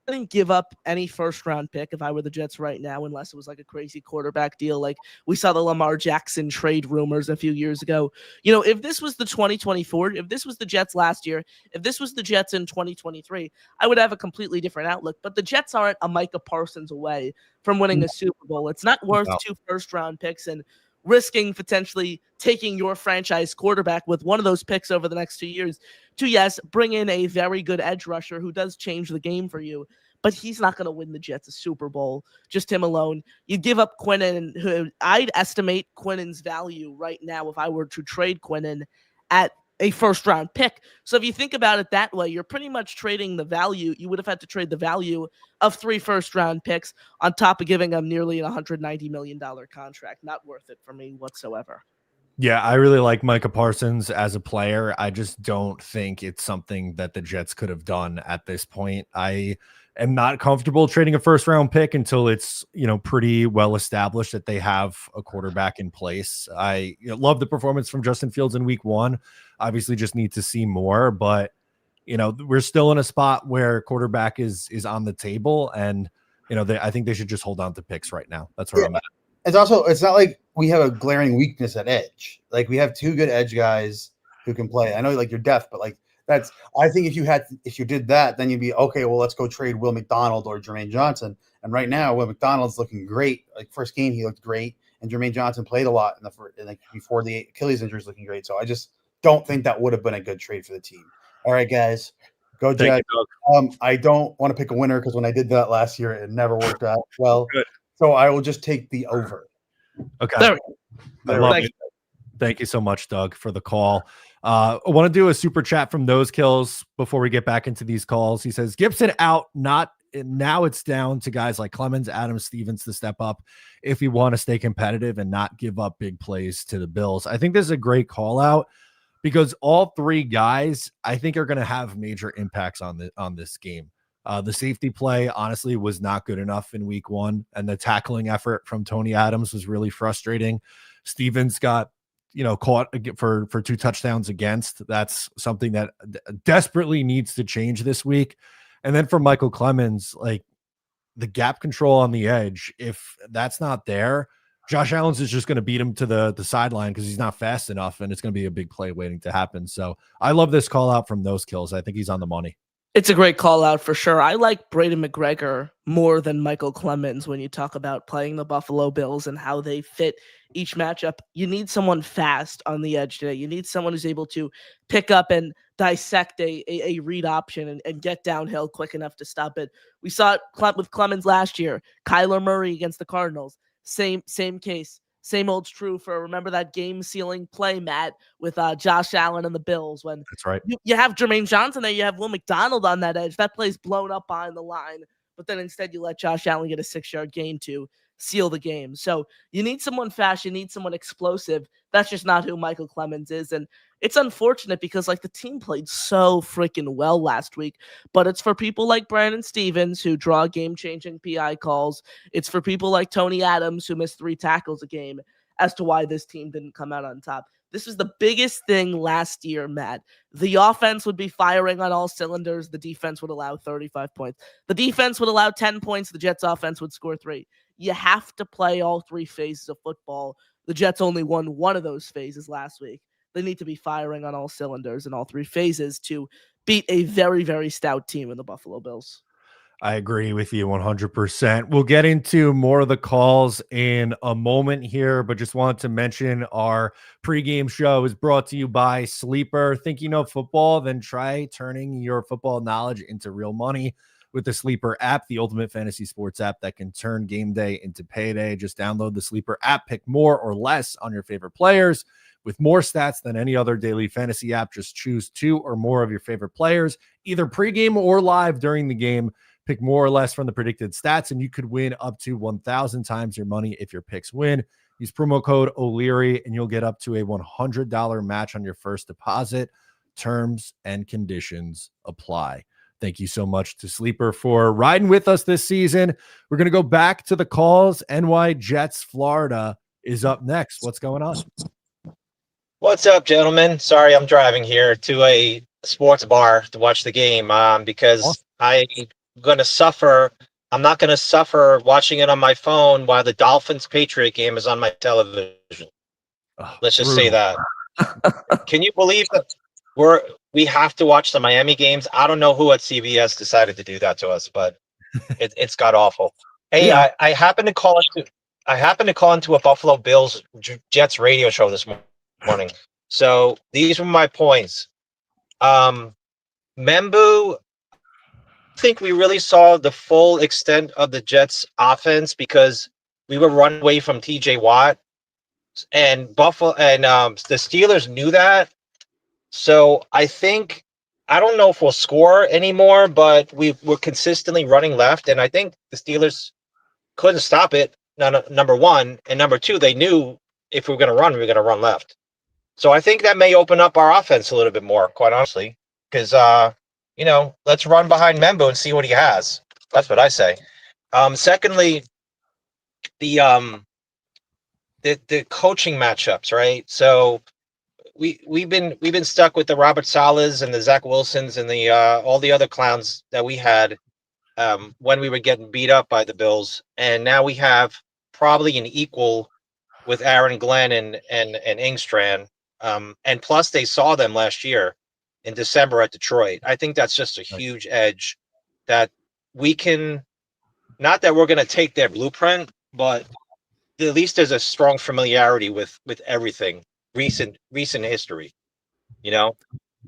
wouldn't give up any first round pick if I were the Jets right now, unless it was like a crazy quarterback deal. Like we saw the Lamar Jackson trade rumors a few years ago. If this was the 2024, if this was the Jets last year, if this was the Jets in 2023, I would have a completely different outlook. But the Jets aren't a Micah Parsons away from winning a Super Bowl. It's not worth 2 first round picks and risking potentially taking your franchise quarterback with one of those picks over the next 2 years to, yes, bring in a very good edge rusher who does change the game for you, but he's not going to win the Jets a Super Bowl, just him alone. You give up Quinnen, who I'd estimate Quinnen's value right now if I were to trade Quinnen at a first-round pick. So if you think about it that way, you're pretty much trading the value. You would have had to trade the value of 3 first-round picks on top of giving them nearly an $190 million contract. Not worth it for me whatsoever. Yeah, I really like Micah Parsons as a player. I just don't think it's something that the Jets could have done at this point. I am not comfortable trading a first-round pick until it's, pretty well established that they have a quarterback in place. I love the performance from Justin Fields in week 1. Obviously just need to see more, but we're still in a spot where quarterback is on the table, and I think they should just hold on to picks right now. That's where I'm at. It's not like we have a glaring weakness at edge. Like we have 2 good edge guys who can play. I know like you're deaf, but like I think if you did that, then you'd be okay. Well, let's go trade Will McDonald or Jermaine Johnson. And right now, Will McDonald's looking great. Like first game, he looked great, and Jermaine Johnson played a lot before the Achilles injury is looking great. So I just don't think that would have been a good trade for the team. All right, guys, go Jets. I don't want to pick a winner because when I did that last year, it never worked out well. Good. So I will just take the over. Okay. I love it. Thank you so much, Doug, for the call. I want to do a super chat from Those Kills before we get back into these calls. He says, Gibson out, now it's down to guys like Clemens, Adams, Stevens to step up if you want to stay competitive and not give up big plays to the Bills. I think this is a great call out because all 3 guys, I think, are going to have major impacts on this game. The safety play, honestly, was not good enough in week 1, and the tackling effort from Tony Adams was really frustrating. Stevens got, caught for 2 touchdowns against. That's something that desperately needs to change this week. And then for Michael Clemens, like the gap control on the edge, if that's not there, Josh Allen's is just going to beat him to the sideline because he's not fast enough, and it's going to be a big play waiting to happen. So I love this call out from Those Kills. I think he's on the money. It's a great call out for sure. I like Braden McGregor more than Michael Clemens when you talk about playing the Buffalo Bills and how they fit each matchup. You need someone fast on the edge today. You need someone who's able to pick up and dissect a read option and get downhill quick enough to stop it. We saw it with Clemens last year. Kyler Murray against the Cardinals. Same case. Same old's true for, remember that game-sealing play, Matt, with Josh Allen and the Bills when that's right. You have Jermaine Johnson there, you have Will McDonald on that edge. That play's blown up behind the line, but then instead you let Josh Allen get a 6-yard gain to seal the game. So you need someone fast, you need someone explosive. That's just not who Michael Clemens is, and it's unfortunate because the team played so freaking well last week, but it's for people like Brandon Stevens who draw game-changing PI calls. It's for people like Tony Adams who missed 3 tackles a game as to why this team didn't come out on top. This was the biggest thing last year, Matt. The offense would be firing on all cylinders. The defense would allow 35 points. The defense would allow 10 points. The Jets offense would score 3. You have to play all 3 phases of football. The Jets only won one of those phases last week. They need to be firing on all cylinders in all 3 phases to beat a very, very stout team in the Buffalo Bills. I agree with you 100%. We'll get into more of the calls in a moment here, but just wanted to mention our pregame show is brought to you by Sleeper. Think you know football? Then try turning your football knowledge into real money with the Sleeper app, the ultimate fantasy sports app that can turn game day into payday. Just download the Sleeper app, pick more or less on your favorite players. With more stats than any other daily fantasy app, just choose 2 or more of your favorite players, either pregame or live during the game. Pick more or less from the predicted stats, and you could win up to 1,000 times your money if your picks win. Use promo code O'Leary, and you'll get up to a $100 match on your first deposit. Terms and conditions apply. Thank you so much to Sleeper for riding with us this season. We're going to go back to the calls. NY Jets, Florida is up next. What's going on? What's up, gentlemen? Sorry, I'm driving here to a sports bar to watch the game because I going to suffer. I'm not going to suffer watching it on my phone while the Dolphins Patriot game is on my television. Let's just say Brutal. that. Can you believe that we have to watch the Miami games? I don't know who at CBS decided to do that to us, but it's got awful. Hey, Yeah. I happened to call into a Buffalo Bills Jets radio show this morning. So these were my points. Membu, I think we really saw the full extent of the Jets offense because we were running away from TJ Watt and Buffalo and the Steelers knew that. So I don't know if we'll score anymore, but we're consistently running left, and I think the Steelers couldn't stop it. Number one, and number two, they knew if we were going to run, we were going to run left. So I think that may open up our offense a little bit more, quite honestly, because let's run behind Membo and see what he has. That's what I say. Secondly, the the coaching matchups, right? So we've been stuck with the Robert Salas and the Zach Wilsons and the all the other clowns that we had when we were getting beat up by the Bills, and now we have probably an equal with Aaron Glenn and Ingstrand. And plus, they saw them last year in December at Detroit. I think that's just a huge edge that we can. Not that we're going to take their blueprint, but at least there's a strong familiarity with everything recent history.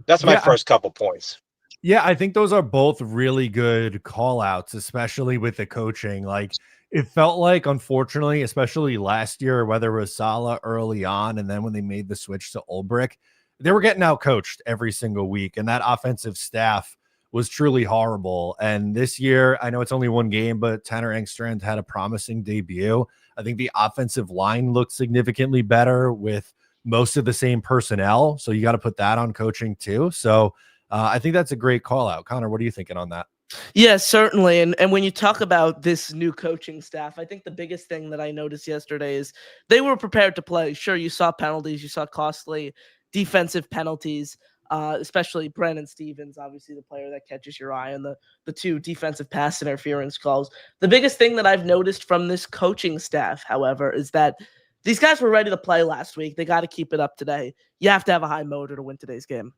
That's my Yeah. first couple points. Yeah, I think those are both really good call outs, especially with the coaching. Like it felt like, unfortunately, especially last year, whether it was Salah early on and then when they made the switch to Ulbrich, they were getting out coached every single week. And that offensive staff was truly horrible. And this year, I know it's only one game, but Tanner Engstrand had a promising debut. I think the offensive line looked significantly better with most of the same personnel. So you got to put that on coaching too. So I think that's a great call out. Connor, what are you thinking on that? Yeah, certainly. And when you talk about this new coaching staff, I think the biggest thing that I noticed yesterday is they were prepared to play. Sure, you saw penalties, you saw costly defensive penalties, especially Brandon Stevens, obviously the player that catches your eye, and the two defensive pass interference calls. The biggest thing that I've noticed from this coaching staff, however, is that these guys were ready to play last week. They got to keep it up today. You have to have a high motor to win today's game.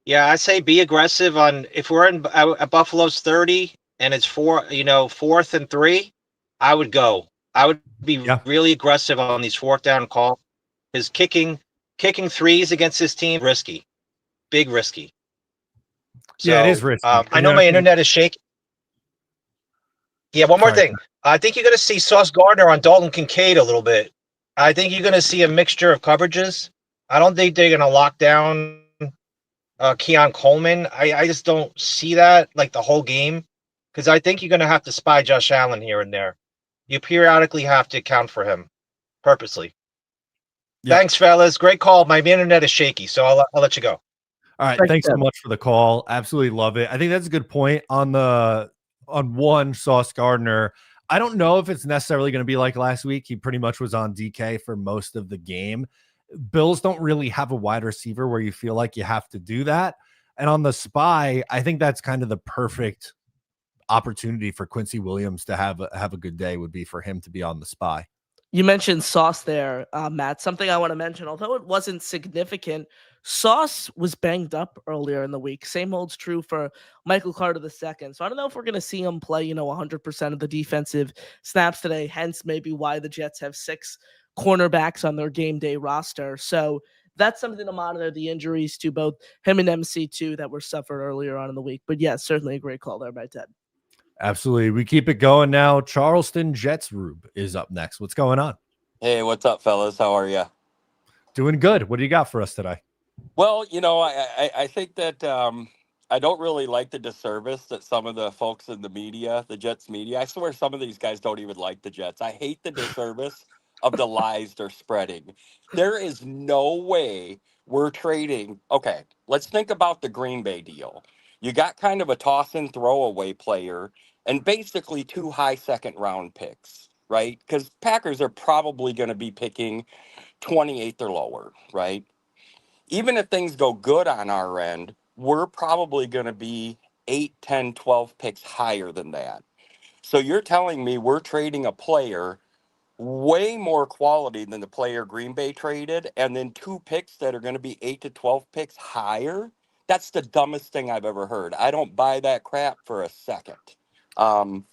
Yeah, I say be aggressive on if we're in at Buffalo's 30 and it's 4th and 3, I would go. I would be really aggressive on these 4th down calls. His kicking threes against this team risky, big risky. So, yeah, it is risky. I know my internet is shaking. Yeah, one more thing. I think you're going to see Sauce Gardner on Dalton Kincaid a little bit. I think you're going to see a mixture of coverages. I don't think they're going to lock down Keon Coleman. I just don't see that like the whole game because I think you're going to have to spy Josh Allen here and there. You periodically have to account for him purposely. Yep. Thanks, fellas. Great call. My internet is shaky, so I'll let you go. All right. Thanks so much for the call. Absolutely love it. I think that's a good point on one Sauce Gardner. I don't know if it's necessarily going to be like last week. He pretty much was on DK for most of the game. Bills don't really have a wide receiver where you feel like you have to do that. And on the spy, I think that's kind of the perfect opportunity for Quincy Williams to have a good day would be for him to be on the spy. You mentioned Sauce there, Matt. Something I want to mention, although it wasn't significant, Sauce was banged up earlier in the week. Same holds true for Michael Carter II. So I don't know if we're going to see him play, 100% of the defensive snaps today. Hence, maybe why the Jets have 6 cornerbacks on their game day roster. So that's something to monitor, the injuries to both him and MC2 that were suffered earlier on in the week. But yeah, certainly a great call there by Ted. Absolutely. We keep it going now. Charleston Jets Rube is up next. What's going on? Hey, what's up, fellas? How are you? Doing good. What do you got for us today? Well, I think that I don't really like the disservice that some of the folks in the media, the Jets media, I swear some of these guys don't even like the Jets. I hate the disservice of the lies they're spreading. There is no way we're trading. Okay, let's think about the Green Bay deal. You got kind of a toss and throwaway player and basically 2 high second round picks, right? Because Packers are probably going to be picking 28th or lower, right? Even if things go good on our end, we're probably going to be 8, 10, 12 picks higher than that. So you're telling me we're trading a player way more quality than the player Green Bay traded, and then 2 picks that are going to be 8 to 12 picks higher? That's the dumbest thing I've ever heard. I don't buy that crap for a second. Um,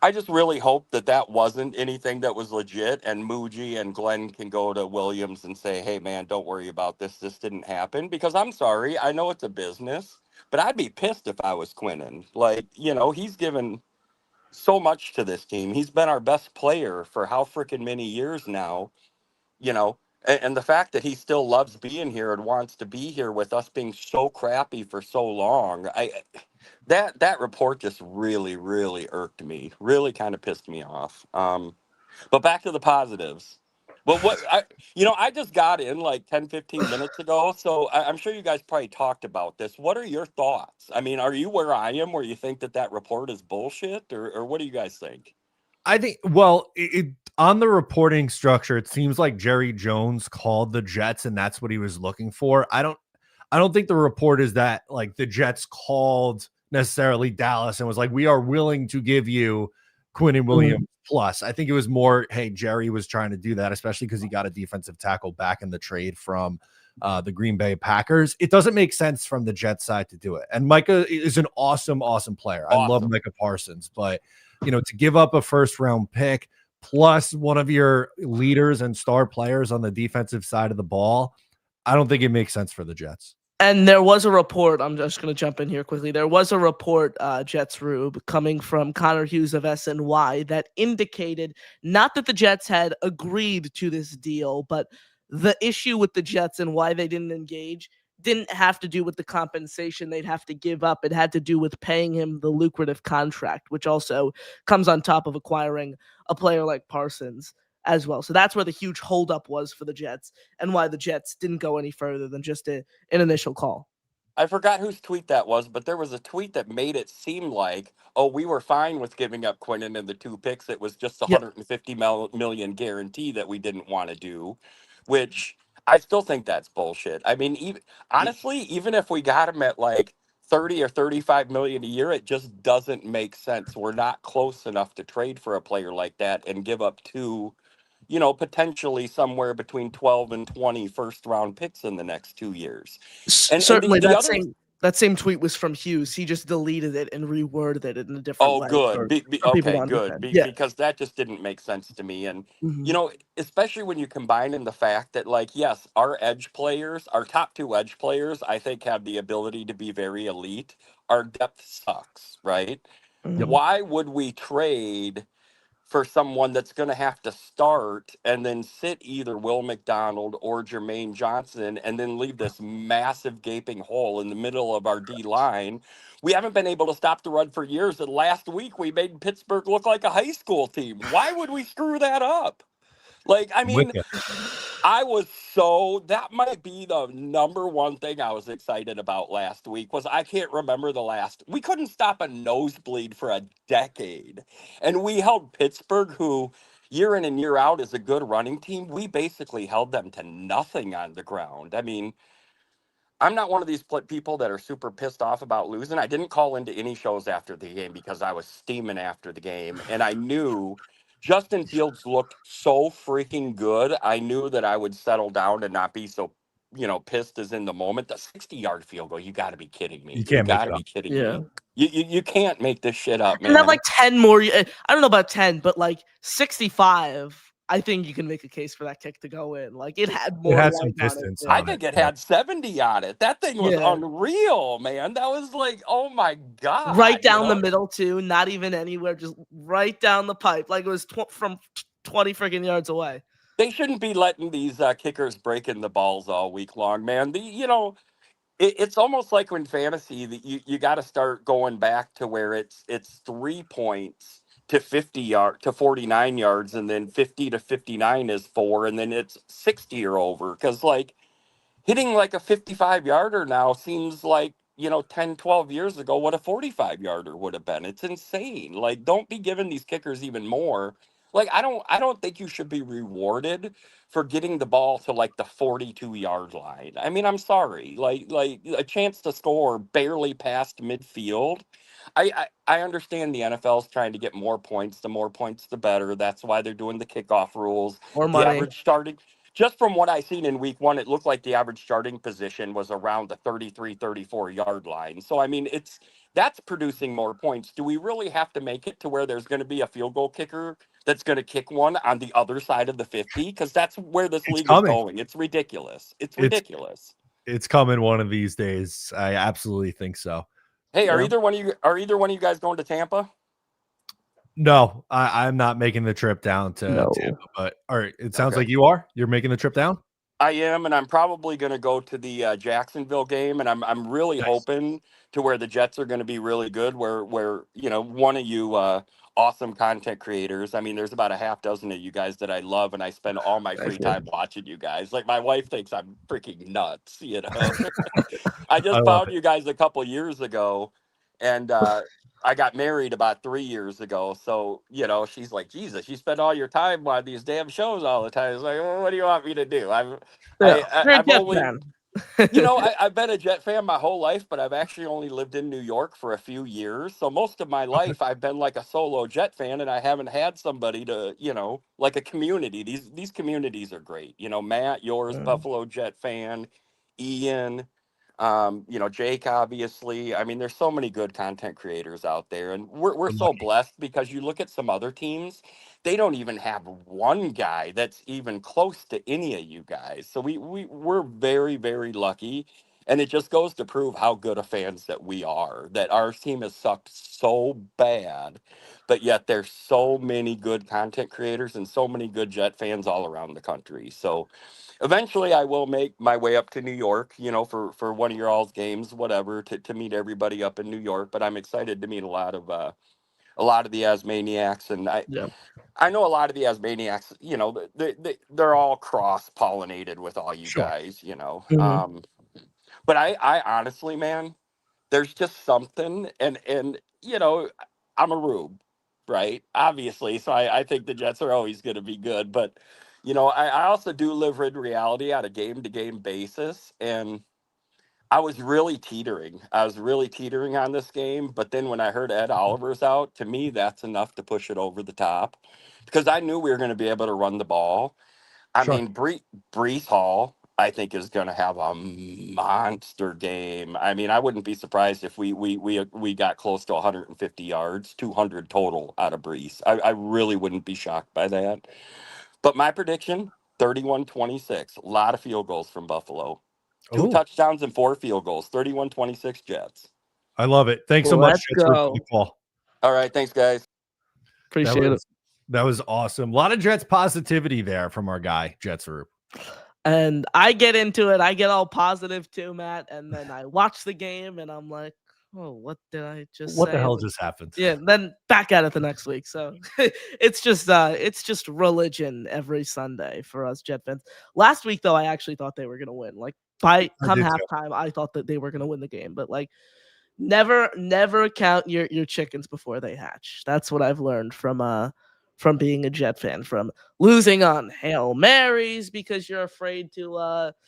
I just really hope that that wasn't anything that was legit, and Muji and Glenn can go to Williams and say, "Hey, man, don't worry about this. This didn't happen." Because I'm sorry, I know it's a business, but I'd be pissed if I was Quinnen. Like, he's given so much to this team. He's been our best player for how freaking many years now, and the fact that he still loves being here and wants to be here with us being so crappy for so long. That report just really, really irked me. Really kind of pissed me off. But back to the positives. Well, I just got in like 10, 15 minutes ago, so I'm sure you guys probably talked about this. What are your thoughts? I mean, are you where I am, where you think that report is bullshit, or what do you guys think? I think, well, on the reporting structure, it seems like Jerry Jones called the Jets and that's what he was looking for. I don't think the report is that like the Jets called necessarily Dallas and was like, we are willing to give you Quinnen Williams plus. I think it was more, hey, Jerry was trying to do that, especially because he got a defensive tackle back in the trade from the Green Bay Packers. It doesn't make sense from the Jets side to do it. And Micah is an awesome, awesome player. I love Micah Parsons, but to give up a first round pick plus one of your leaders and star players on the defensive side of the ball, I don't think it makes sense for the Jets. And there was a report, I'm just going to jump in here quickly. There was a report, Jets Rube, coming from Connor Hughes of SNY that indicated not that the Jets had agreed to this deal, but the issue with the Jets and why they didn't engage didn't have to do with the compensation they'd have to give up. It had to do with paying him the lucrative contract, which also comes on top of acquiring a player like Parsons as well. So that's where the huge holdup was for the Jets and why the Jets didn't go any further than just an initial call. I forgot whose tweet that was, but there was a tweet that made it seem like, oh, we were fine with giving up Quinnen and the 2 picks. It was just the $150 million guarantee that we didn't want to do, which I still think that's bullshit. I mean, honestly, even if we got him at like 30 or 35 million a year, it just doesn't make sense. We're not close enough to trade for a player like that and give up 2, potentially somewhere between 12 and 20 first round picks in the next 2 years. And Certainly, the other that same tweet was from Hughes. He just deleted it and reworded it in a different way. good. Okay, good. Yeah. Because that just didn't make sense to me. And, Mhm. Especially when you combine in the fact that, like, yes, our top 2 edge players, I think have the ability to be very elite. Our depth sucks, right? Mhm. Why would we trade for someone that's going to have to start and then sit either Will McDonald or Jermaine Johnson and then leave this massive gaping hole in the middle of our D line? We haven't been able to stop the run for years. And last week we made Pittsburgh look like a high school team. Why would we screw that up? Like, I mean, that might be the number one thing I was excited about last week was I can't remember we couldn't stop a nosebleed for a decade. And we held Pittsburgh, who year in and year out is a good running team. We basically held them to nothing on the ground. I mean, I'm not one of these people that are super pissed off about losing. I didn't call into any shows after the game because I was steaming after the game. And I knew Justin Fields looked so freaking good. I knew that I would settle down and not be so, pissed as in the moment. The 60-yard field goal, you got to be kidding me. You can't make it up. Yeah. Me. You can't make this shit up, man. And that like 10 more. I don't know about 10, but like 65. I think you can make a case for that kick to go in. Like it had more. It had some life on distance it. on I think it, it had 70 on it. That thing was unreal, man. That was like, oh my God. Right down the middle, too. Not even anywhere, just right down the pipe. Like it was from 20 freaking yards away. They shouldn't be letting these kickers break in the balls all week long, man. It's almost like when fantasy that you got to start going back to where it's 3 points to 49 yards, and then 50 to 59 is 4, and then it's 60 or over. Because like hitting like a 55-yarder now seems like 10, 12 years ago what a 45-yarder would have been. It's insane. Like, don't be giving these kickers even more. Like I don't think you should be rewarded for getting the ball to like the 42-yard line. I mean, I'm sorry. Like a chance to score barely past midfield. I understand the NFL's trying to get more points. The more points, the better. That's why they're doing the kickoff rules. More The money. average starting, just from what I seen in week one, it looked like the average starting position was around the 33, 34-yard line. So, I mean, that's producing more points. Do we really have to make it to where there's going to be a field goal kicker that's going to kick one on the other side of the 50? Because that's where this It's league is coming. going. It's ridiculous. It's It's ridiculous. it's coming one of these days. I absolutely think so. Hey, Yeah. are either one of you guys going to Tampa? No, I'm not making the trip down to No. Tampa, but all right, it sounds Okay. like you are. You're making the trip down? I am, and I'm probably going to go to the Jacksonville game, and I'm really Nice. hoping to where the Jets are going to be really good. Where one of you awesome content creators. I mean, there's about a half dozen of you guys that I love, and I spend all my free Thank you. time watching you guys. Like my wife thinks I'm freaking nuts. I I just love found it. you guys a couple years ago, and I got married about 3 years ago. So, she's like, Jesus, you spend all your time on these damn shows all the time. It's like, well, what do you want me to do? Yeah. You're a I've Jet only, fan. I've been a Jet fan my whole life, but I've actually only lived in New York for a few years. So most of my Okay. life, I've been like a solo Jet fan, and I haven't had somebody to, like a community. These communities are great. Matt, yours, Mm, Buffalo Jet fan, Ian, Jake, obviously. I mean, there's so many good content creators out there, and we're I'm so lucky. blessed because you look at some other teams, they don't even have one guy that's even close to any of you guys. So we're very, very lucky. And it just goes to prove how good of fans that we are, that our team has sucked so bad, but yet there's so many good content creators and so many good Jet fans all around the country. So eventually I will make my way up to New York, for one of your all's games, whatever, to meet everybody up in New York. But I'm excited to meet a lot of the Asmaniacs, and yeah. I know a lot of the Asmaniacs, they're all cross pollinated with all you Sure. guys. Mhm. But I honestly, man, there's just something, and I'm a Rube, right? Obviously, so I think the Jets are always going to be good, but I also do live in reality on a game to game basis, and I was really teetering. I was really teetering on this game, but then when I heard Ed Oliver's out, to me that's enough to push it over the top, because I knew we were going to be able to run the ball. I Sure. mean, Brees Hall, I think, is going to have a monster game. I mean, I wouldn't be surprised if we got close to 150 yards, 200 total out of Brees. I really wouldn't be shocked by that. But my prediction, 31-26. A lot of field goals from Buffalo. Two Oh, touchdowns and 4 field goals. 31-26 Jets. I love it. Thanks so much, Let's Jets, for the go. call. All right, thanks, guys. That Appreciate it. was awesome. A lot of Jets positivity there from our guy, Jets Group. And I get into it. I get all positive too, Matt. And then I watch the game and I'm like, oh, what did I just What say? the hell just happened? Yeah, and then back at it the next week. So it's just religion every Sunday for us Jet fans. Last week though, I actually thought they were gonna win. Like by I come did too. halftime, I thought that they were gonna win the game. But like never count your chickens before they hatch. That's what I've learned from being a Jet fan, from losing on Hail Marys because you're afraid to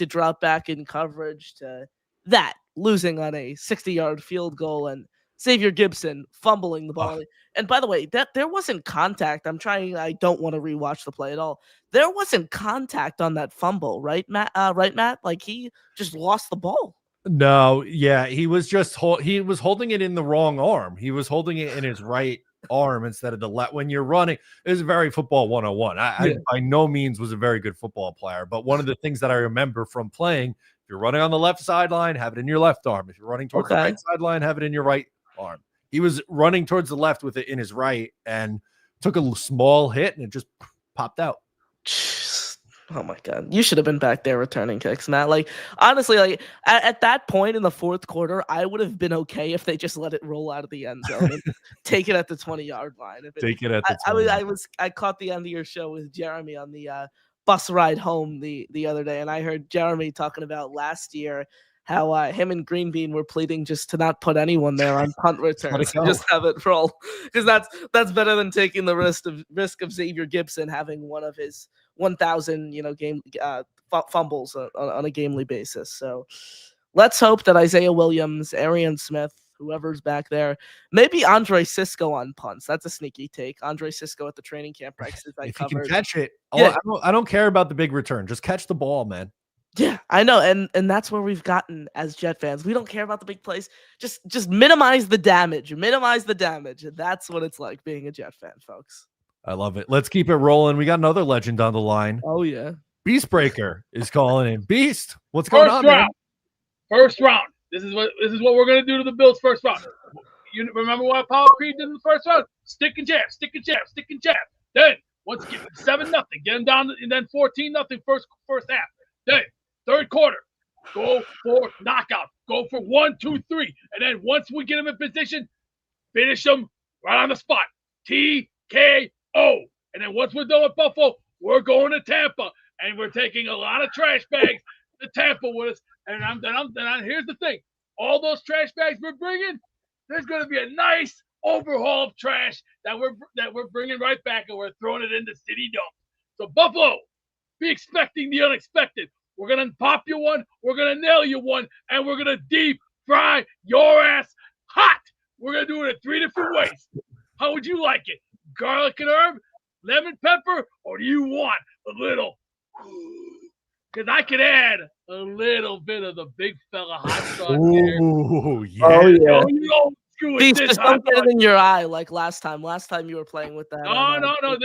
drop back in coverage, to that losing on a 60-yard field goal and Xavier Gibson fumbling the ball. Ugh. And by the way, that there wasn't contact. I don't want to rewatch the play at all. There wasn't contact on that fumble, right, Matt? Right, Matt? Like he just lost the ball. No, yeah, he was he was holding it in the wrong arm. He was holding it in his right arm instead of the left. When you're running, it was very football 101. I Yeah. by no means was a very good football player, but one of the things that I remember from playing, if you're running on the left sideline, have it in your left arm. If you're running towards the Okay. right sideline, have it in your right arm. He was running towards the left with it in his right and took a small hit and it just popped out. Oh my god, you should have been back there returning kicks, Matt. Like honestly, like at that point in the fourth quarter, I would have been okay if they just let it roll out of the end zone and take it at the 20-yard line. If it, Take it at the I caught the end of your show with Jeremy on the bus ride home the other day, and I heard Jeremy talking about last year how him and Green Bean were pleading just to not put anyone there on punt returns, just have it roll, because that's better than taking the risk of Xavier Gibson having one of his 1,000 game fumbles on a gamely basis. So let's hope that Isaiah Williams, Arian Smith, whoever's back there, maybe Andre Cisco on punts. That's a sneaky take. Andre Cisco at the training camp practices I if covered. you can catch it, Yeah. I don't care about the big return. Just catch the ball, man. Yeah, I know, and that's where we've gotten as Jet fans. We don't care about the big plays. Just minimize the damage. Minimize the damage. And that's what it's like being a Jet fan, folks. I love it. Let's keep it rolling. We got another legend on the line. Oh yeah. Beastbreaker is calling in. Beast, what's going on, man? First round. This is what we're gonna do to the Bills first round. You remember what Apollo Creed did in the first round? Stick and jab, stick and jab, stick and jab. Then once get 7-0, get them down, and then 14-0 first half. Then third quarter, go for knockout. Go for 1, 2, 3, and then once we get them in position, finish them right on the spot. TKO. And then once we're done with Buffalo, we're going to Tampa, and we're taking a lot of trash bags to Tampa with us. And here's the thing: all those trash bags we're bringing, there's going to be a nice overhaul of trash that we're bringing right back, and we're throwing it in the city dump. So Buffalo, be expecting the unexpected. We're going to pop you one, we're going to nail you one, and we're going to deep fry your ass hot. We're going to do it in 3 different ways. How would you like it? Garlic and herb, lemon pepper, or do you want a little? Because I could add a little bit of the big fella hot sauce here. Ooh, yeah. Oh yeah. You don't screw with Beast, this just hot don't get sauce. it in your eye like last time. Last time you were playing with that. No.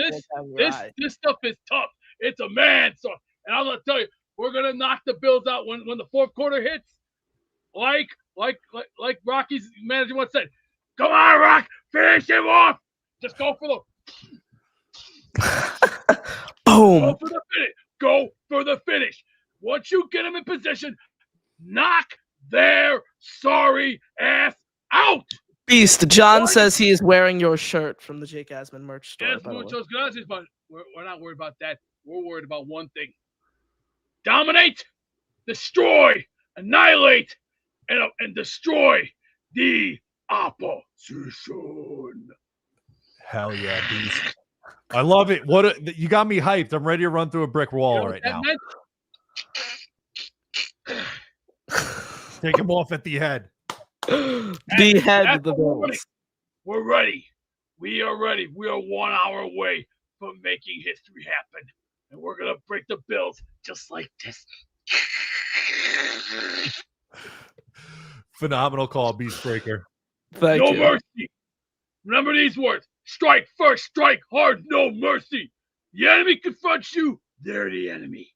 This stuff is tough. It's a man sauce. And I'm gonna tell you, we're gonna knock the Bills out when the fourth quarter hits. Like Rocky's manager once said, "Come on, Rock, finish him off. Just go for the boom. Go for the finish. Once you get them in position, knock their sorry ass out." Beast, John says he is wearing your shirt from the Jake Asman merch store. Yes, muchos gracias, but we're not worried about that. We're worried about one thing: dominate, destroy, annihilate, and destroy the opposition. Hell yeah, Beast. I love it. You got me hyped. I'm ready to run through a brick wall right now. Take him off at the head. Behead the Bills. We're ready. We are ready. We are 1 hour away from making history happen. And we're going to break the Bills just like this. Phenomenal call, Beastbreaker. Thank no you. mercy. Remember these words. Strike first, strike hard, no mercy. The enemy confronts you, they're the enemy.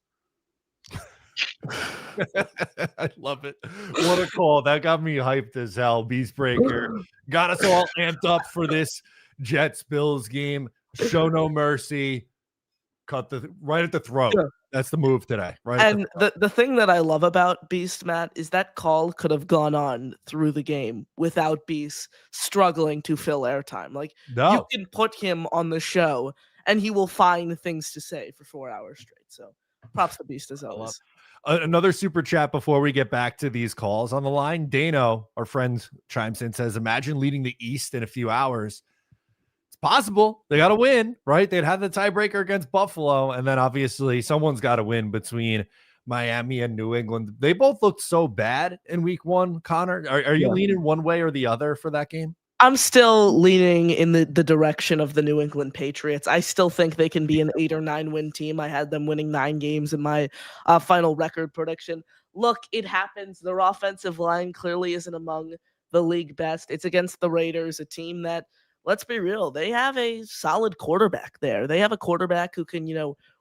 I love it. What a call. That got me hyped as hell. Beastbreaker got us all amped up for this Jets-Bills game. Show no mercy. Cut right at the throat. Yeah. That's the move today. Right. And the thing that I love about Beast, Matt, is that call could have gone on through the game without Beast struggling to fill airtime. Like, you can put him on the show and he will find things to say for 4 hours straight. So props to Beast as always. Another super chat before we get back to these calls on the line. Dano, our friend, chimes in, says, imagine leading the East in a few hours. It's possible. They got to win, right? They'd have the tiebreaker against Buffalo, and then obviously someone's got to win between Miami and New England. They both looked so bad in week one, Connor. Are you leaning one way or the other for that game? I'm still leaning in the direction of the New England Patriots. I still think they can be an 8 or 9 win team. I had them winning 9 games in my final record prediction. Look, it happens. Their offensive line clearly isn't among the league best. It's against the Raiders, a team that, let's be real, they have a solid quarterback there. They have a quarterback who can,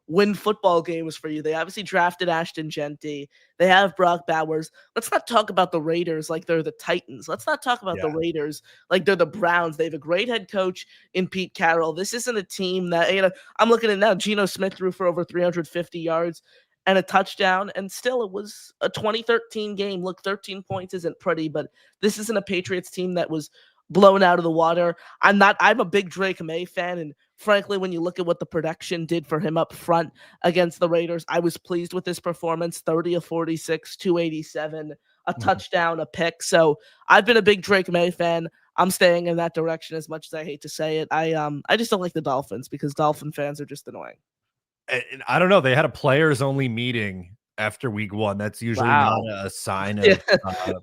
win football games for you. They obviously drafted Ashton Genty. They have Brock Bowers. Let's not talk about the Raiders like they're the Titans. Let's not talk about the Raiders like they're the Browns. They have a great head coach in Pete Carroll. This isn't a team that, I'm looking at now, Geno Smith threw for over 350 yards and a touchdown, and still it was a 2013 game. Look, 13 points isn't pretty, but this isn't a Patriots team that was blown out of the water. I'm a big Drake May fan, and frankly, when you look at what the production did for him up front against the Raiders, I was pleased with his performance. 30 of 46, 287, a touchdown, a pick. So I've been a big Drake May fan. I'm staying in that direction as much as I hate to say it. I just don't like the Dolphins because Dolphin fans are just annoying. And I don't know. They had a players only meeting after week 1. That's usually not a sign of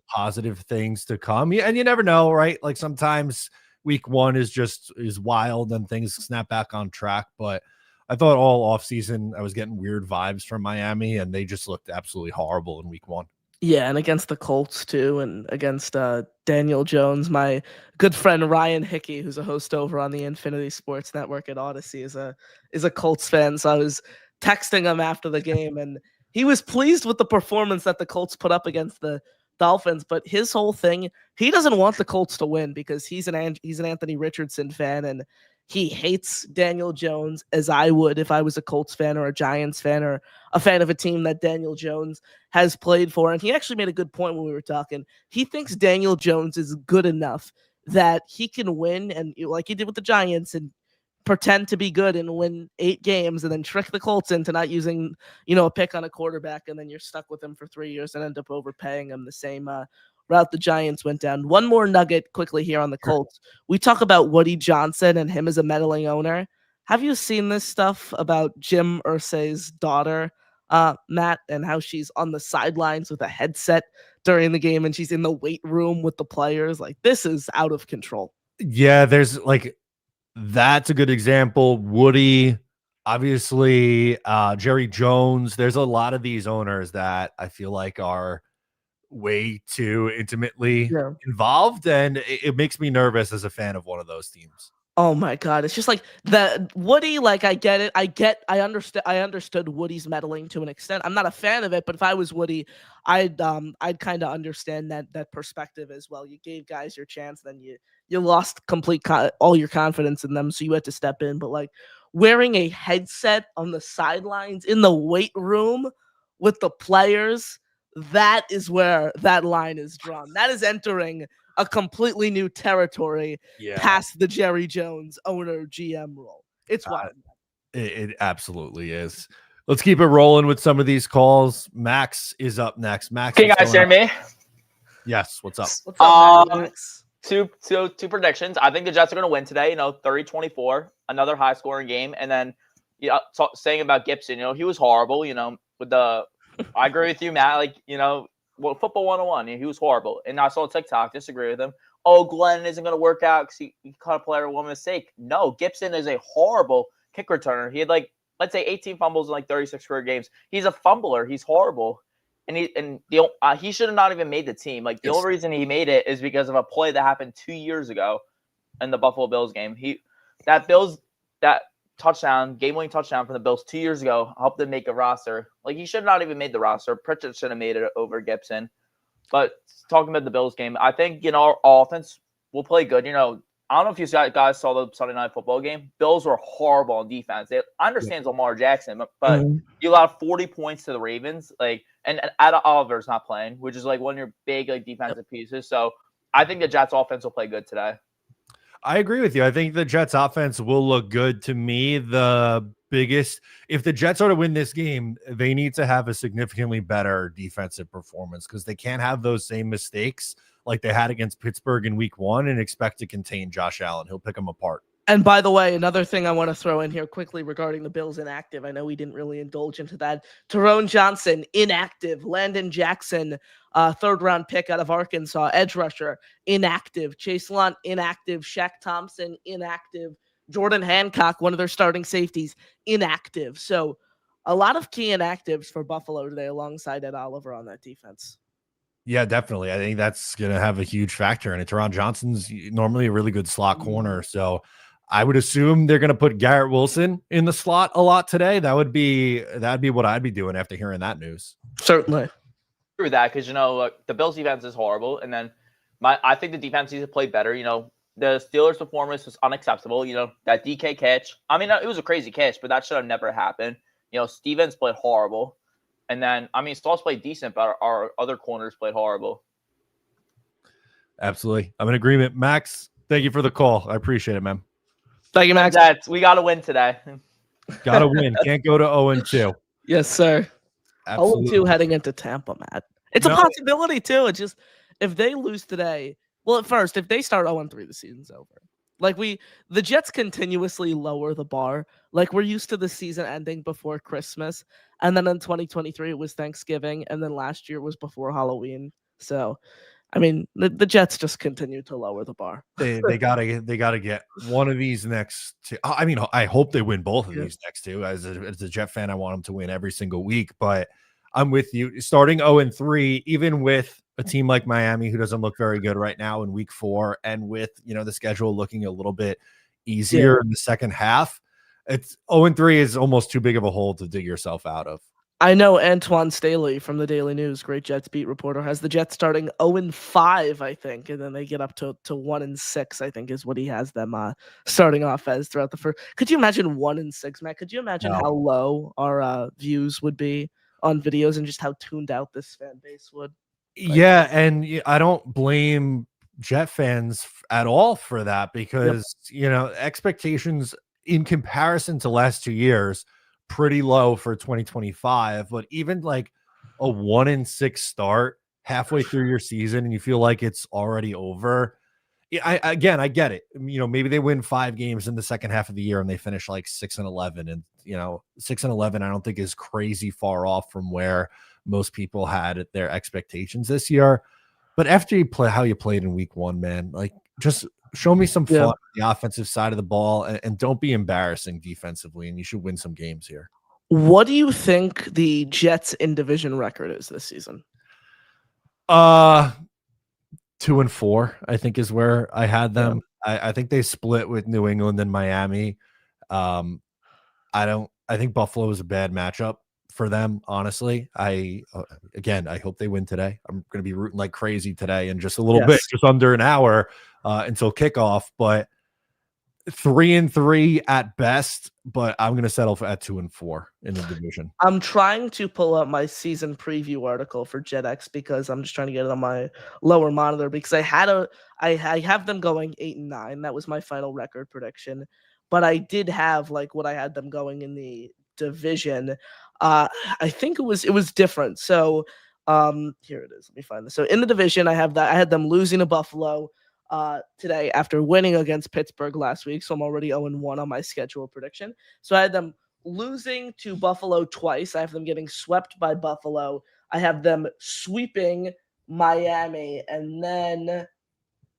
positive things to come. And you never know, right? Like sometimes week 1 is wild and things snap back on track. But I thought all offseason I was getting weird vibes from Miami, and they just looked absolutely horrible in week 1. Yeah, and against the Colts too, and against Daniel Jones. My good friend Ryan Hickey, who's a host over on the Infinity Sports Network at Odyssey, is a Colts fan. So I was texting him after the game, and he was pleased with the performance that the Colts put up against the Dolphins. But his whole thing, he doesn't want the Colts to win because he's an Anthony Richardson fan, and he hates Daniel Jones as I would if I was a Colts fan or a Giants fan or a fan of a team that Daniel Jones has played for. And he actually made a good point when we were talking. He thinks Daniel Jones is good enough that he can win, and like he did with the Giants, and pretend to be good and win 8 games and then trick the Colts into not using, a pick on a quarterback, and then you're stuck with him for 3 years and end up overpaying him the same route the Giants went down. One more nugget quickly here on the Colts. We talk about Woody Johnson and him as a meddling owner. Have you seen this stuff about Jim Irsay's daughter, Matt, and how she's on the sidelines with a headset during the game and she's in the weight room with the players? Like, this is out of control. Yeah, that's a good example. Woody, obviously, Jerry Jones. There's a lot of these owners that I feel like are way too intimately involved, and it makes me nervous as a fan of one of those teams. Oh my God. It's just like the Woody, like I get it. I understood Woody's meddling to an extent. I'm not a fan of it, but if I was Woody, I'd kind of understand that perspective as well. You gave guys your chance, then you lost all your confidence in them, so you had to step in. But like wearing a headset on the sidelines in the weight room with the players, that is where that line is drawn. That is entering a completely new territory past the Jerry Jones owner GM role. It's wild. It absolutely is. Let's keep it rolling with some of these calls. Max is up next. Max, can you guys hear me? Yes. What's up? What's up, Max? Two predictions. I think the Jets are going to win today. 30-24, another high scoring game. And then, saying about Gibson, he was horrible. With the, I agree with you, Matt. Football 101, he was horrible. And I saw TikTok, disagree with him. Oh, Glenn isn't going to work out because he caught a player one mistake. No, Gibson is a horrible kick returner. He had let's say 18 fumbles in 36 career games. He's a fumbler. He's horrible. And he should have not even made the team. The only reason he made it is because of a play that happened 2 years ago in the Buffalo Bills game. That touchdown, game-winning touchdown from the Bills 2 years ago helped them make a roster. He should not even made the roster. Pritchett should have made it over Gibson. But talking about the Bills game, I think, our offense will play good. I don't know if you guys saw the Sunday Night Football game. Bills were horrible on defense. I understand Lamar Jackson, but you allowed 40 points to the Ravens. And Ada Oliver's not playing, which is one of your big defensive pieces. So I think the Jets offense will play good today. I agree with you. I think the Jets offense will look good. To me, if the Jets are to win this game, they need to have a significantly better defensive performance because they can't have those same mistakes like they had against Pittsburgh in week 1 and expect to contain Josh Allen. He'll pick them apart. And by the way, another thing I want to throw in here quickly regarding the Bills inactive. I know we didn't really indulge into that. Tyrone Johnson, inactive. Landon Jackson, 3rd-round pick out of Arkansas, edge rusher, inactive. Chase Lunt, inactive. Shaq Thompson, inactive. Jordan Hancock, one of their starting safeties, inactive. So a lot of key inactives for Buffalo today alongside Ed Oliver on that defense. Yeah, definitely. I think that's going to have a huge factor in it. Tyrone Johnson's normally a really good slot corner, so I would assume they're going to put Garrett Wilson in the slot a lot today. That'd be what I'd be doing after hearing that news. Certainly. Agree with that because the Bills defense is horrible, and then I think the defense needs to play better. The Steelers' performance was unacceptable. That DK catch. I mean, it was a crazy catch, but that should have never happened. Stevens played horrible, and then Sauce played decent, but our other corners played horrible. Absolutely, I'm in agreement. Max, thank you for the call. I appreciate it, man. Thank you, Max. We got to win today. Got to win. Can't go to 0-2. Yes, sir. Absolutely. 0-2 heading into Tampa, Matt. It's a No. possibility too. It's just if they lose today, well, at first, if they start 0-3, the season's over. Like the Jets continuously lower the bar. Like we're used to the season ending before Christmas, and then in 2023 it was Thanksgiving, and then last year was before Halloween. So, I mean, the Jets just continue to lower the bar. They gotta get one of these next two. I mean, I hope they win both of Yeah. these next two. As a Jet fan, I want them to win every single week. But I'm with you. Starting 0-3, even with a team like Miami, who doesn't look very good right now in week 4, and with the schedule looking a little bit easier in the second half, it's 0-3 is almost too big of a hole to dig yourself out of. I know Antoine Staley from the Daily News, great Jets beat reporter, has the Jets starting 0-5, I think, and then they get up to 1-6, I think, is what he has them starting off as throughout the first. Could you imagine 1-6, Matt? Could you imagine how low our views would be on videos and just how tuned out this fan base would? Yeah, and I don't blame Jet fans at all for that because expectations in comparison to last 2 years pretty low for 2025, but even like a 1-6 start halfway through your season and you feel like it's already over. Yeah, I get it. Maybe they win 5 games in the second half of the year and they finish like 6-11, and 6-11 I don't think is crazy far off from where most people had their expectations this year. But after you play how you played in week 1, man, like just show me some fun on the offensive side of the ball and don't be embarrassing defensively, and you should win some games here. What do you think the Jets in division record is this season? 2-4, I think, is where I had them. I think they split with New England and Miami. I think Buffalo is a bad matchup for them, honestly. I hope they win today. I'm going to be rooting like crazy today in just a little bit, just under an hour until kickoff. But 3-3 at best, but I'm going to settle for at 2-4 in the division. I'm trying to pull up my season preview article for JetX because I'm just trying to get it on my lower monitor because I have them going 8-9. That was my final record prediction, but I did have like what I had them going in the division. I think it was different. So here it is. Let me find this. So in the division, I had them losing to Buffalo today after winning against Pittsburgh last week. So I'm already 0-1 on my schedule prediction. So I had them losing to Buffalo twice. I have them getting swept by Buffalo. I have them sweeping Miami, and then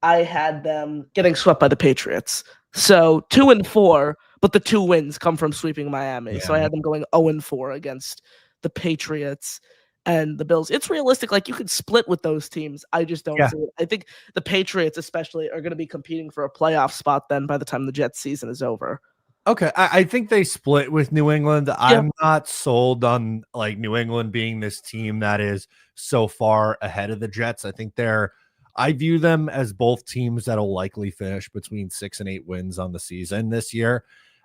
I had them getting swept by the Patriots. So 2-4, but the 2 wins come from sweeping Miami. Yeah. So I had them going 0-4 against the Patriots and the Bills. It's realistic. Like you could split with those teams. I just don't see it. I think the Patriots especially are going to be competing for a playoff spot then by the time the Jets season is over. Okay, I think they split with New England. I'm not sold on like New England being this team that is so far ahead of the Jets. I view them as both teams that'll likely finish between 6 and 8 wins on the season this year.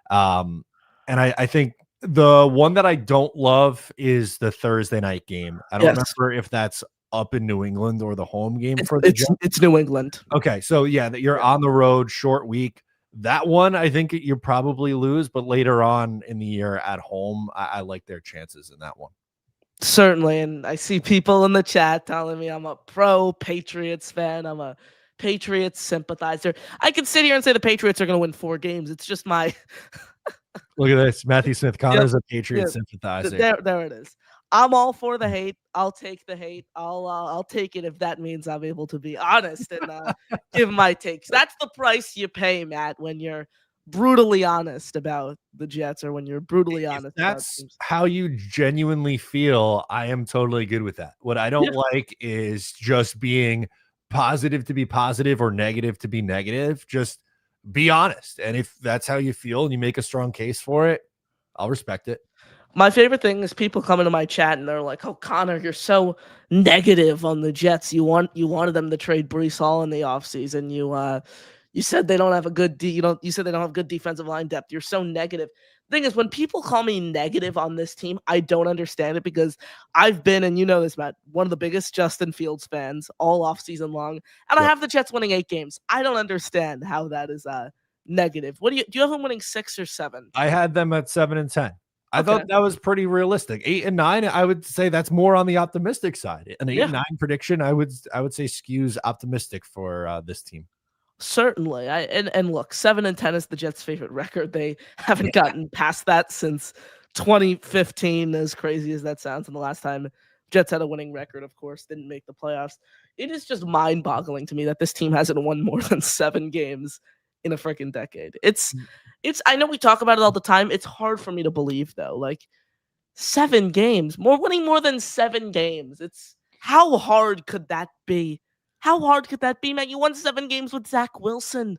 And I think the one that I don't love is the Thursday night game. I don't remember if that's up in New England or the home game for the Jets. It's New England. Okay, so that you're on the road, short week. That one, I think you probably lose, but later on in the year at home, I like their chances in that one. Certainly, and I see people in the chat telling me I'm a pro Patriots fan. I'm a Patriots sympathizer. I can sit here and say the Patriots are going to win 4 games. It's just my Look at this. Matthew Smith Connor's a Patriots sympathizer. There it is. I'm all for the hate. I'll take the hate. I'll take it if that means I'm able to be honest and give my takes. That's the price you pay, Matt, when you're brutally honest about the Jets or when you're brutally honest. That's how you genuinely feel. I am totally good with that. What I don't like is just being positive to be positive or negative to be negative. Just be honest. And if that's how you feel and you make a strong case for it, I'll respect it. My favorite thing is people come into my chat and they're like, "Oh, Connor, you're so negative on the Jets. You wanted them to trade Breece Hall in the offseason. You said they don't have a good you said they don't have good defensive line depth. You're so negative." The thing is, when people call me negative on this team, I don't understand it because I've been, and you know this, Matt, one of the biggest Justin Fields fans all offseason long, and I have the Jets winning 8 games. I don't understand how that is negative. Do you have them winning 6 or 7? I had them at 7 and 10. I thought that was pretty realistic. 8 and 9, I would say that's more on the optimistic side. An 8 and 9 prediction, I would say skews optimistic for this team. Certainly. And look, 7-10 is the Jets' favorite record. They haven't gotten past that since 2015, as crazy as that sounds. And the last time Jets had a winning record, of course, didn't make the playoffs. It is just mind-boggling to me that this team hasn't won more than 7 games in a freaking decade. It's I know we talk about it all the time. It's hard for me to believe, though. Like, 7 games, winning more than 7 games. It's how hard could that be? How hard could that be, man? You won 7 games with Zach Wilson.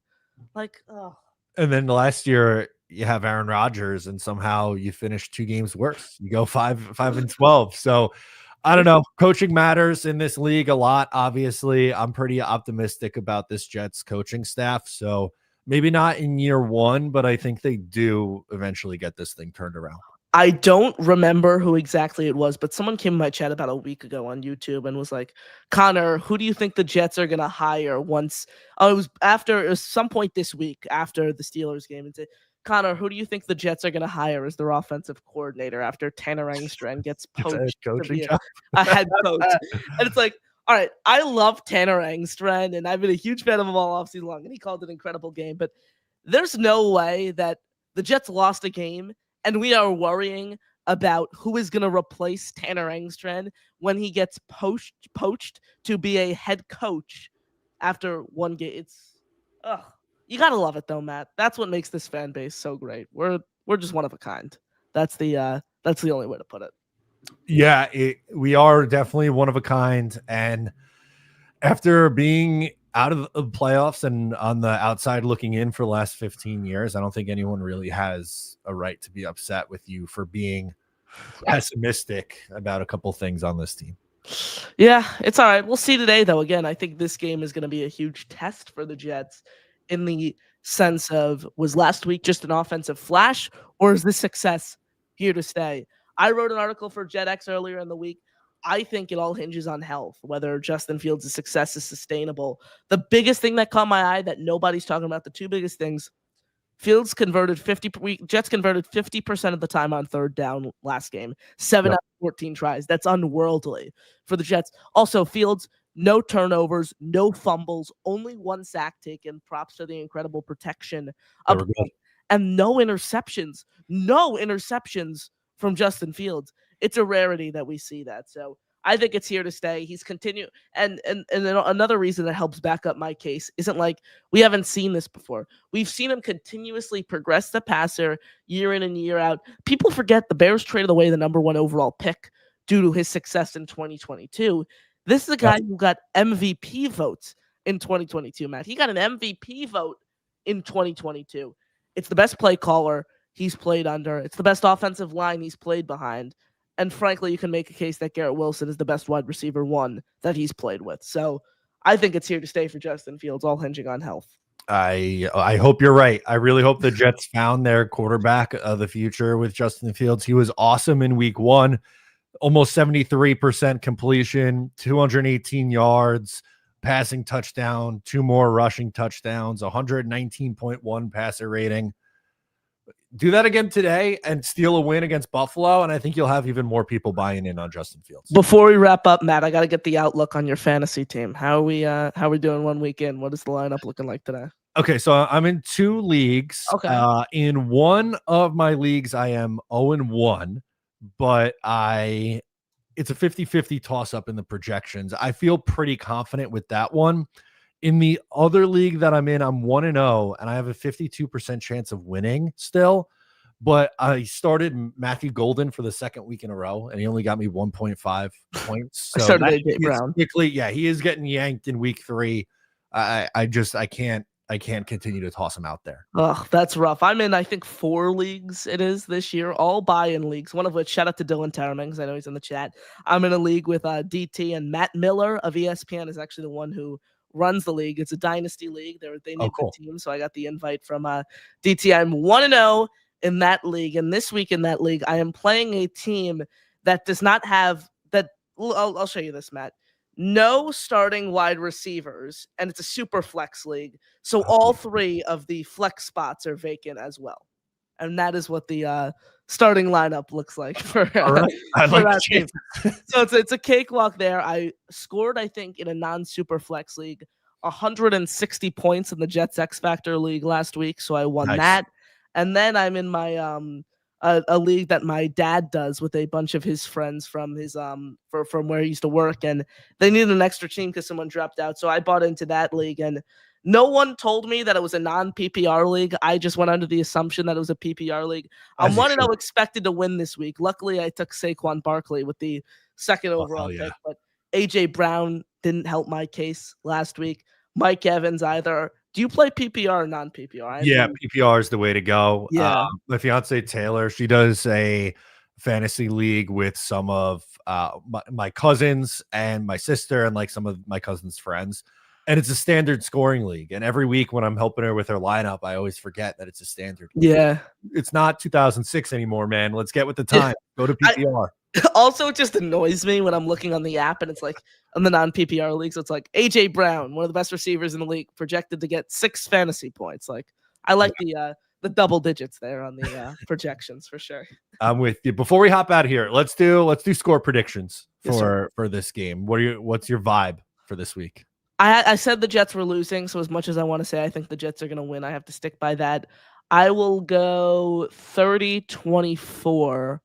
Like, oh. And then last year you have Aaron Rodgers, and somehow you finish 2 games worse. You go 5-12. So I don't know. Coaching matters in this league a lot. Obviously, I'm pretty optimistic about this Jets coaching staff. So maybe not in year 1, but I think they do eventually get this thing turned around. I don't remember who exactly it was, but someone came in my chat about a week ago on YouTube and was like, Connor, who do you think the Jets are going to hire once? Oh, it was some point this week after the Steelers game. And said, Connor, who do you think the Jets are going to hire as their offensive coordinator after Tanner Engstrand gets poached to be a head coach? And it's like, all right, I love Tanner Engstrand, and I've been a huge fan of him all offseason long, and he called an incredible game. But there's no way that the Jets lost a game and we are worrying about who is going to replace Tanner Engstrand when he gets poached to be a head coach after 1 game. You got to love it though, Matt. That's what makes this fan base so great. We're just one of a kind. That's the only way to put it. Yeah, we are definitely one of a kind. And after being out of the playoffs and on the outside looking in for the last 15 years, I don't think anyone really has a right to be upset with you for being pessimistic about a couple things on this team. Yeah, it's all right. We'll see today, though. Again, I think this game is going to be a huge test for the Jets in the sense of, was last week just an offensive flash, or is this success here to stay? I wrote an article for JetX earlier in the week. I think it all hinges on health, whether Justin Fields' success is sustainable. The biggest thing that caught my eye that nobody's talking about, the 2 biggest things, Jets converted 50% of the time on 3rd down last game. 7 out of 14 tries. That's unworldly for the Jets. Also, Fields, no turnovers, no fumbles, only 1 sack taken. Props to the incredible protection up front. And no interceptions. No interceptions from Justin Fields. It's a rarity that we see that. So I think it's here to stay. He's continued. And another reason that helps back up my case isn't like we haven't seen this before. We've seen him continuously progress the passer year in and year out. People forget the Bears traded away the number 1 overall pick due to his success in 2022. This is a guy who got MVP votes in 2022, Matt. He got an MVP vote in 2022. It's the best play caller he's played under. It's the best offensive line he's played behind. And frankly, you can make a case that Garrett Wilson is the best wide receiver 1 that he's played with. So I think it's here to stay for Justin Fields, all hinging on health. I hope you're right. I really hope the Jets found their quarterback of the future with Justin Fields. He was awesome in week 1, almost 73% completion, 218 yards, passing touchdown, 2 more rushing touchdowns, 119.1 passer rating. Do that again today and steal a win against Buffalo, and I think you'll have even more people buying in on Justin Fields. Before we wrap up, Matt, I got to get the outlook on your fantasy team. How are we doing 1 week in? What is the lineup looking like today? Okay, so I'm in 2 leagues. Okay. In one of my leagues, I am 0-1, but it's a 50-50 toss-up in the projections. I feel pretty confident with that one. In the other league that I'm in, I'm 1-0, and I have a 52% chance of winning still. But I started Matthew Golden for the 2nd week in a row, and he only got me 1.5 points. So I started AJ Brown. Quickly, yeah, he is getting yanked in week 3. I can't continue to toss him out there. Oh, that's rough. I'm in, I think, 4 leagues it is this year, all buy-in leagues, one of which, shout out to Dylan Terraming, because I know he's in the chat. I'm in a league with DT, and Matt Miller of ESPN is actually the one who runs the league. It's a dynasty league. They named the team, so I got the invite from DT. I'm 1-0 in that league, and this week in that league, I am playing a team that does not have that. I'll show you this, Matt. No starting wide receivers, and it's a super flex league, so all 3 of the flex spots are vacant as well. and that is what the starting lineup looks like for, All right. I for like that the team. So it's a cakewalk there. I scored, I think, in a non-super flex league, 160 points in the Jets X Factor League last week, so I won Nice. that. And then I'm in my a league that my dad does with a bunch of his friends from his from where he used to work, and they needed an extra team because someone dropped out. So I bought into that league, and no one told me that it was a non-PPR league. I just went under the assumption that it was a PPR league. I'm As you 1-0 should. expected to win this week. Luckily, I took Saquon Barkley with the second overall hell yeah. pick, but AJ Brown didn't help my case last week. Mike Evans either. Do you play PPR or non-PPR? Yeah, PPR is the way to go. Yeah. My fiance Taylor, she does a fantasy league with some of my cousins and my sister and like some of my cousins' friends. And it's a standard scoring league. And every week when I'm helping her with her lineup, I always forget that it's a standard. Yeah. It's not 2006 anymore, man. Let's get with the time. Go to PPR. Also, it just annoys me when I'm looking on the app and it's like on the non-PPR leagues, it's like AJ Brown, one of the best receivers in the league, projected to get 6 fantasy points. Like I like the double digits there on the projections for sure. I'm with you. Before we hop out of here, let's do score predictions Yes, for this game. What's your vibe for this week? I said the Jets were losing, so as much as I want to say I think the Jets are going to win, I have to stick by that. I will go 30-24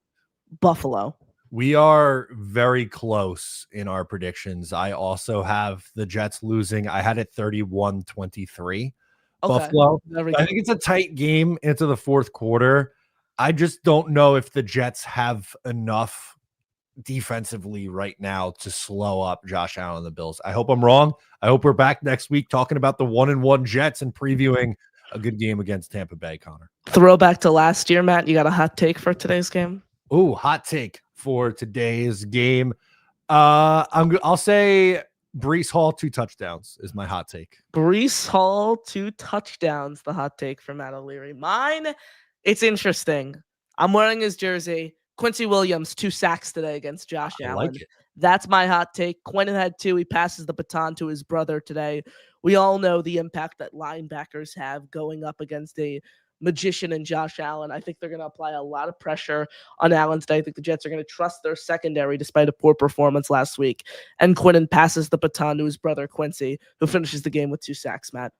Buffalo. We are very close in our predictions. I also have the Jets losing. I had it 31-23 Buffalo. I think it's a tight game into the fourth quarter. I just don't know if the Jets have enough defensively right now to slow up Josh Allen and the Bills. I hope I'm wrong. I hope we're back next week talking about the 1-1 Jets and previewing a good game against Tampa Bay, Connor. Throwback to last year, Matt. You got a hot take for today's game? Oh, hot take for today's game. I'll say Breece Hall 2 touchdowns is my hot take. Breece Hall 2 touchdowns, the hot take for Matt O'Leary. Mine, it's interesting. I'm wearing his jersey. Quincy Williams 2 sacks today against Josh Allen. Like it. That's my hot take. Quentin had 2. He passes the baton to his brother today. We all know the impact that linebackers have going up against a magician and Josh Allen. I think they're going to apply a lot of pressure on Allen today. I think the Jets are going to trust their secondary despite a poor performance last week. And Quentin passes the baton to his brother Quincy, who finishes the game with 2 sacks, Matt.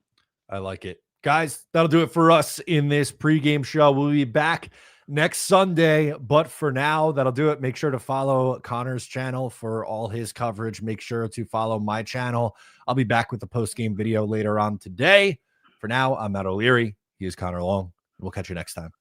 I like it. Guys, that'll do it for us in this pregame show. We'll be back next Sunday, but for now, that'll do it. Make sure to follow Connor's channel for all his coverage. Make sure to follow my channel. I'll be back with the post-game video later on today. For now, I'm Matt O'Leary. He is Connor Long. We'll catch you next time.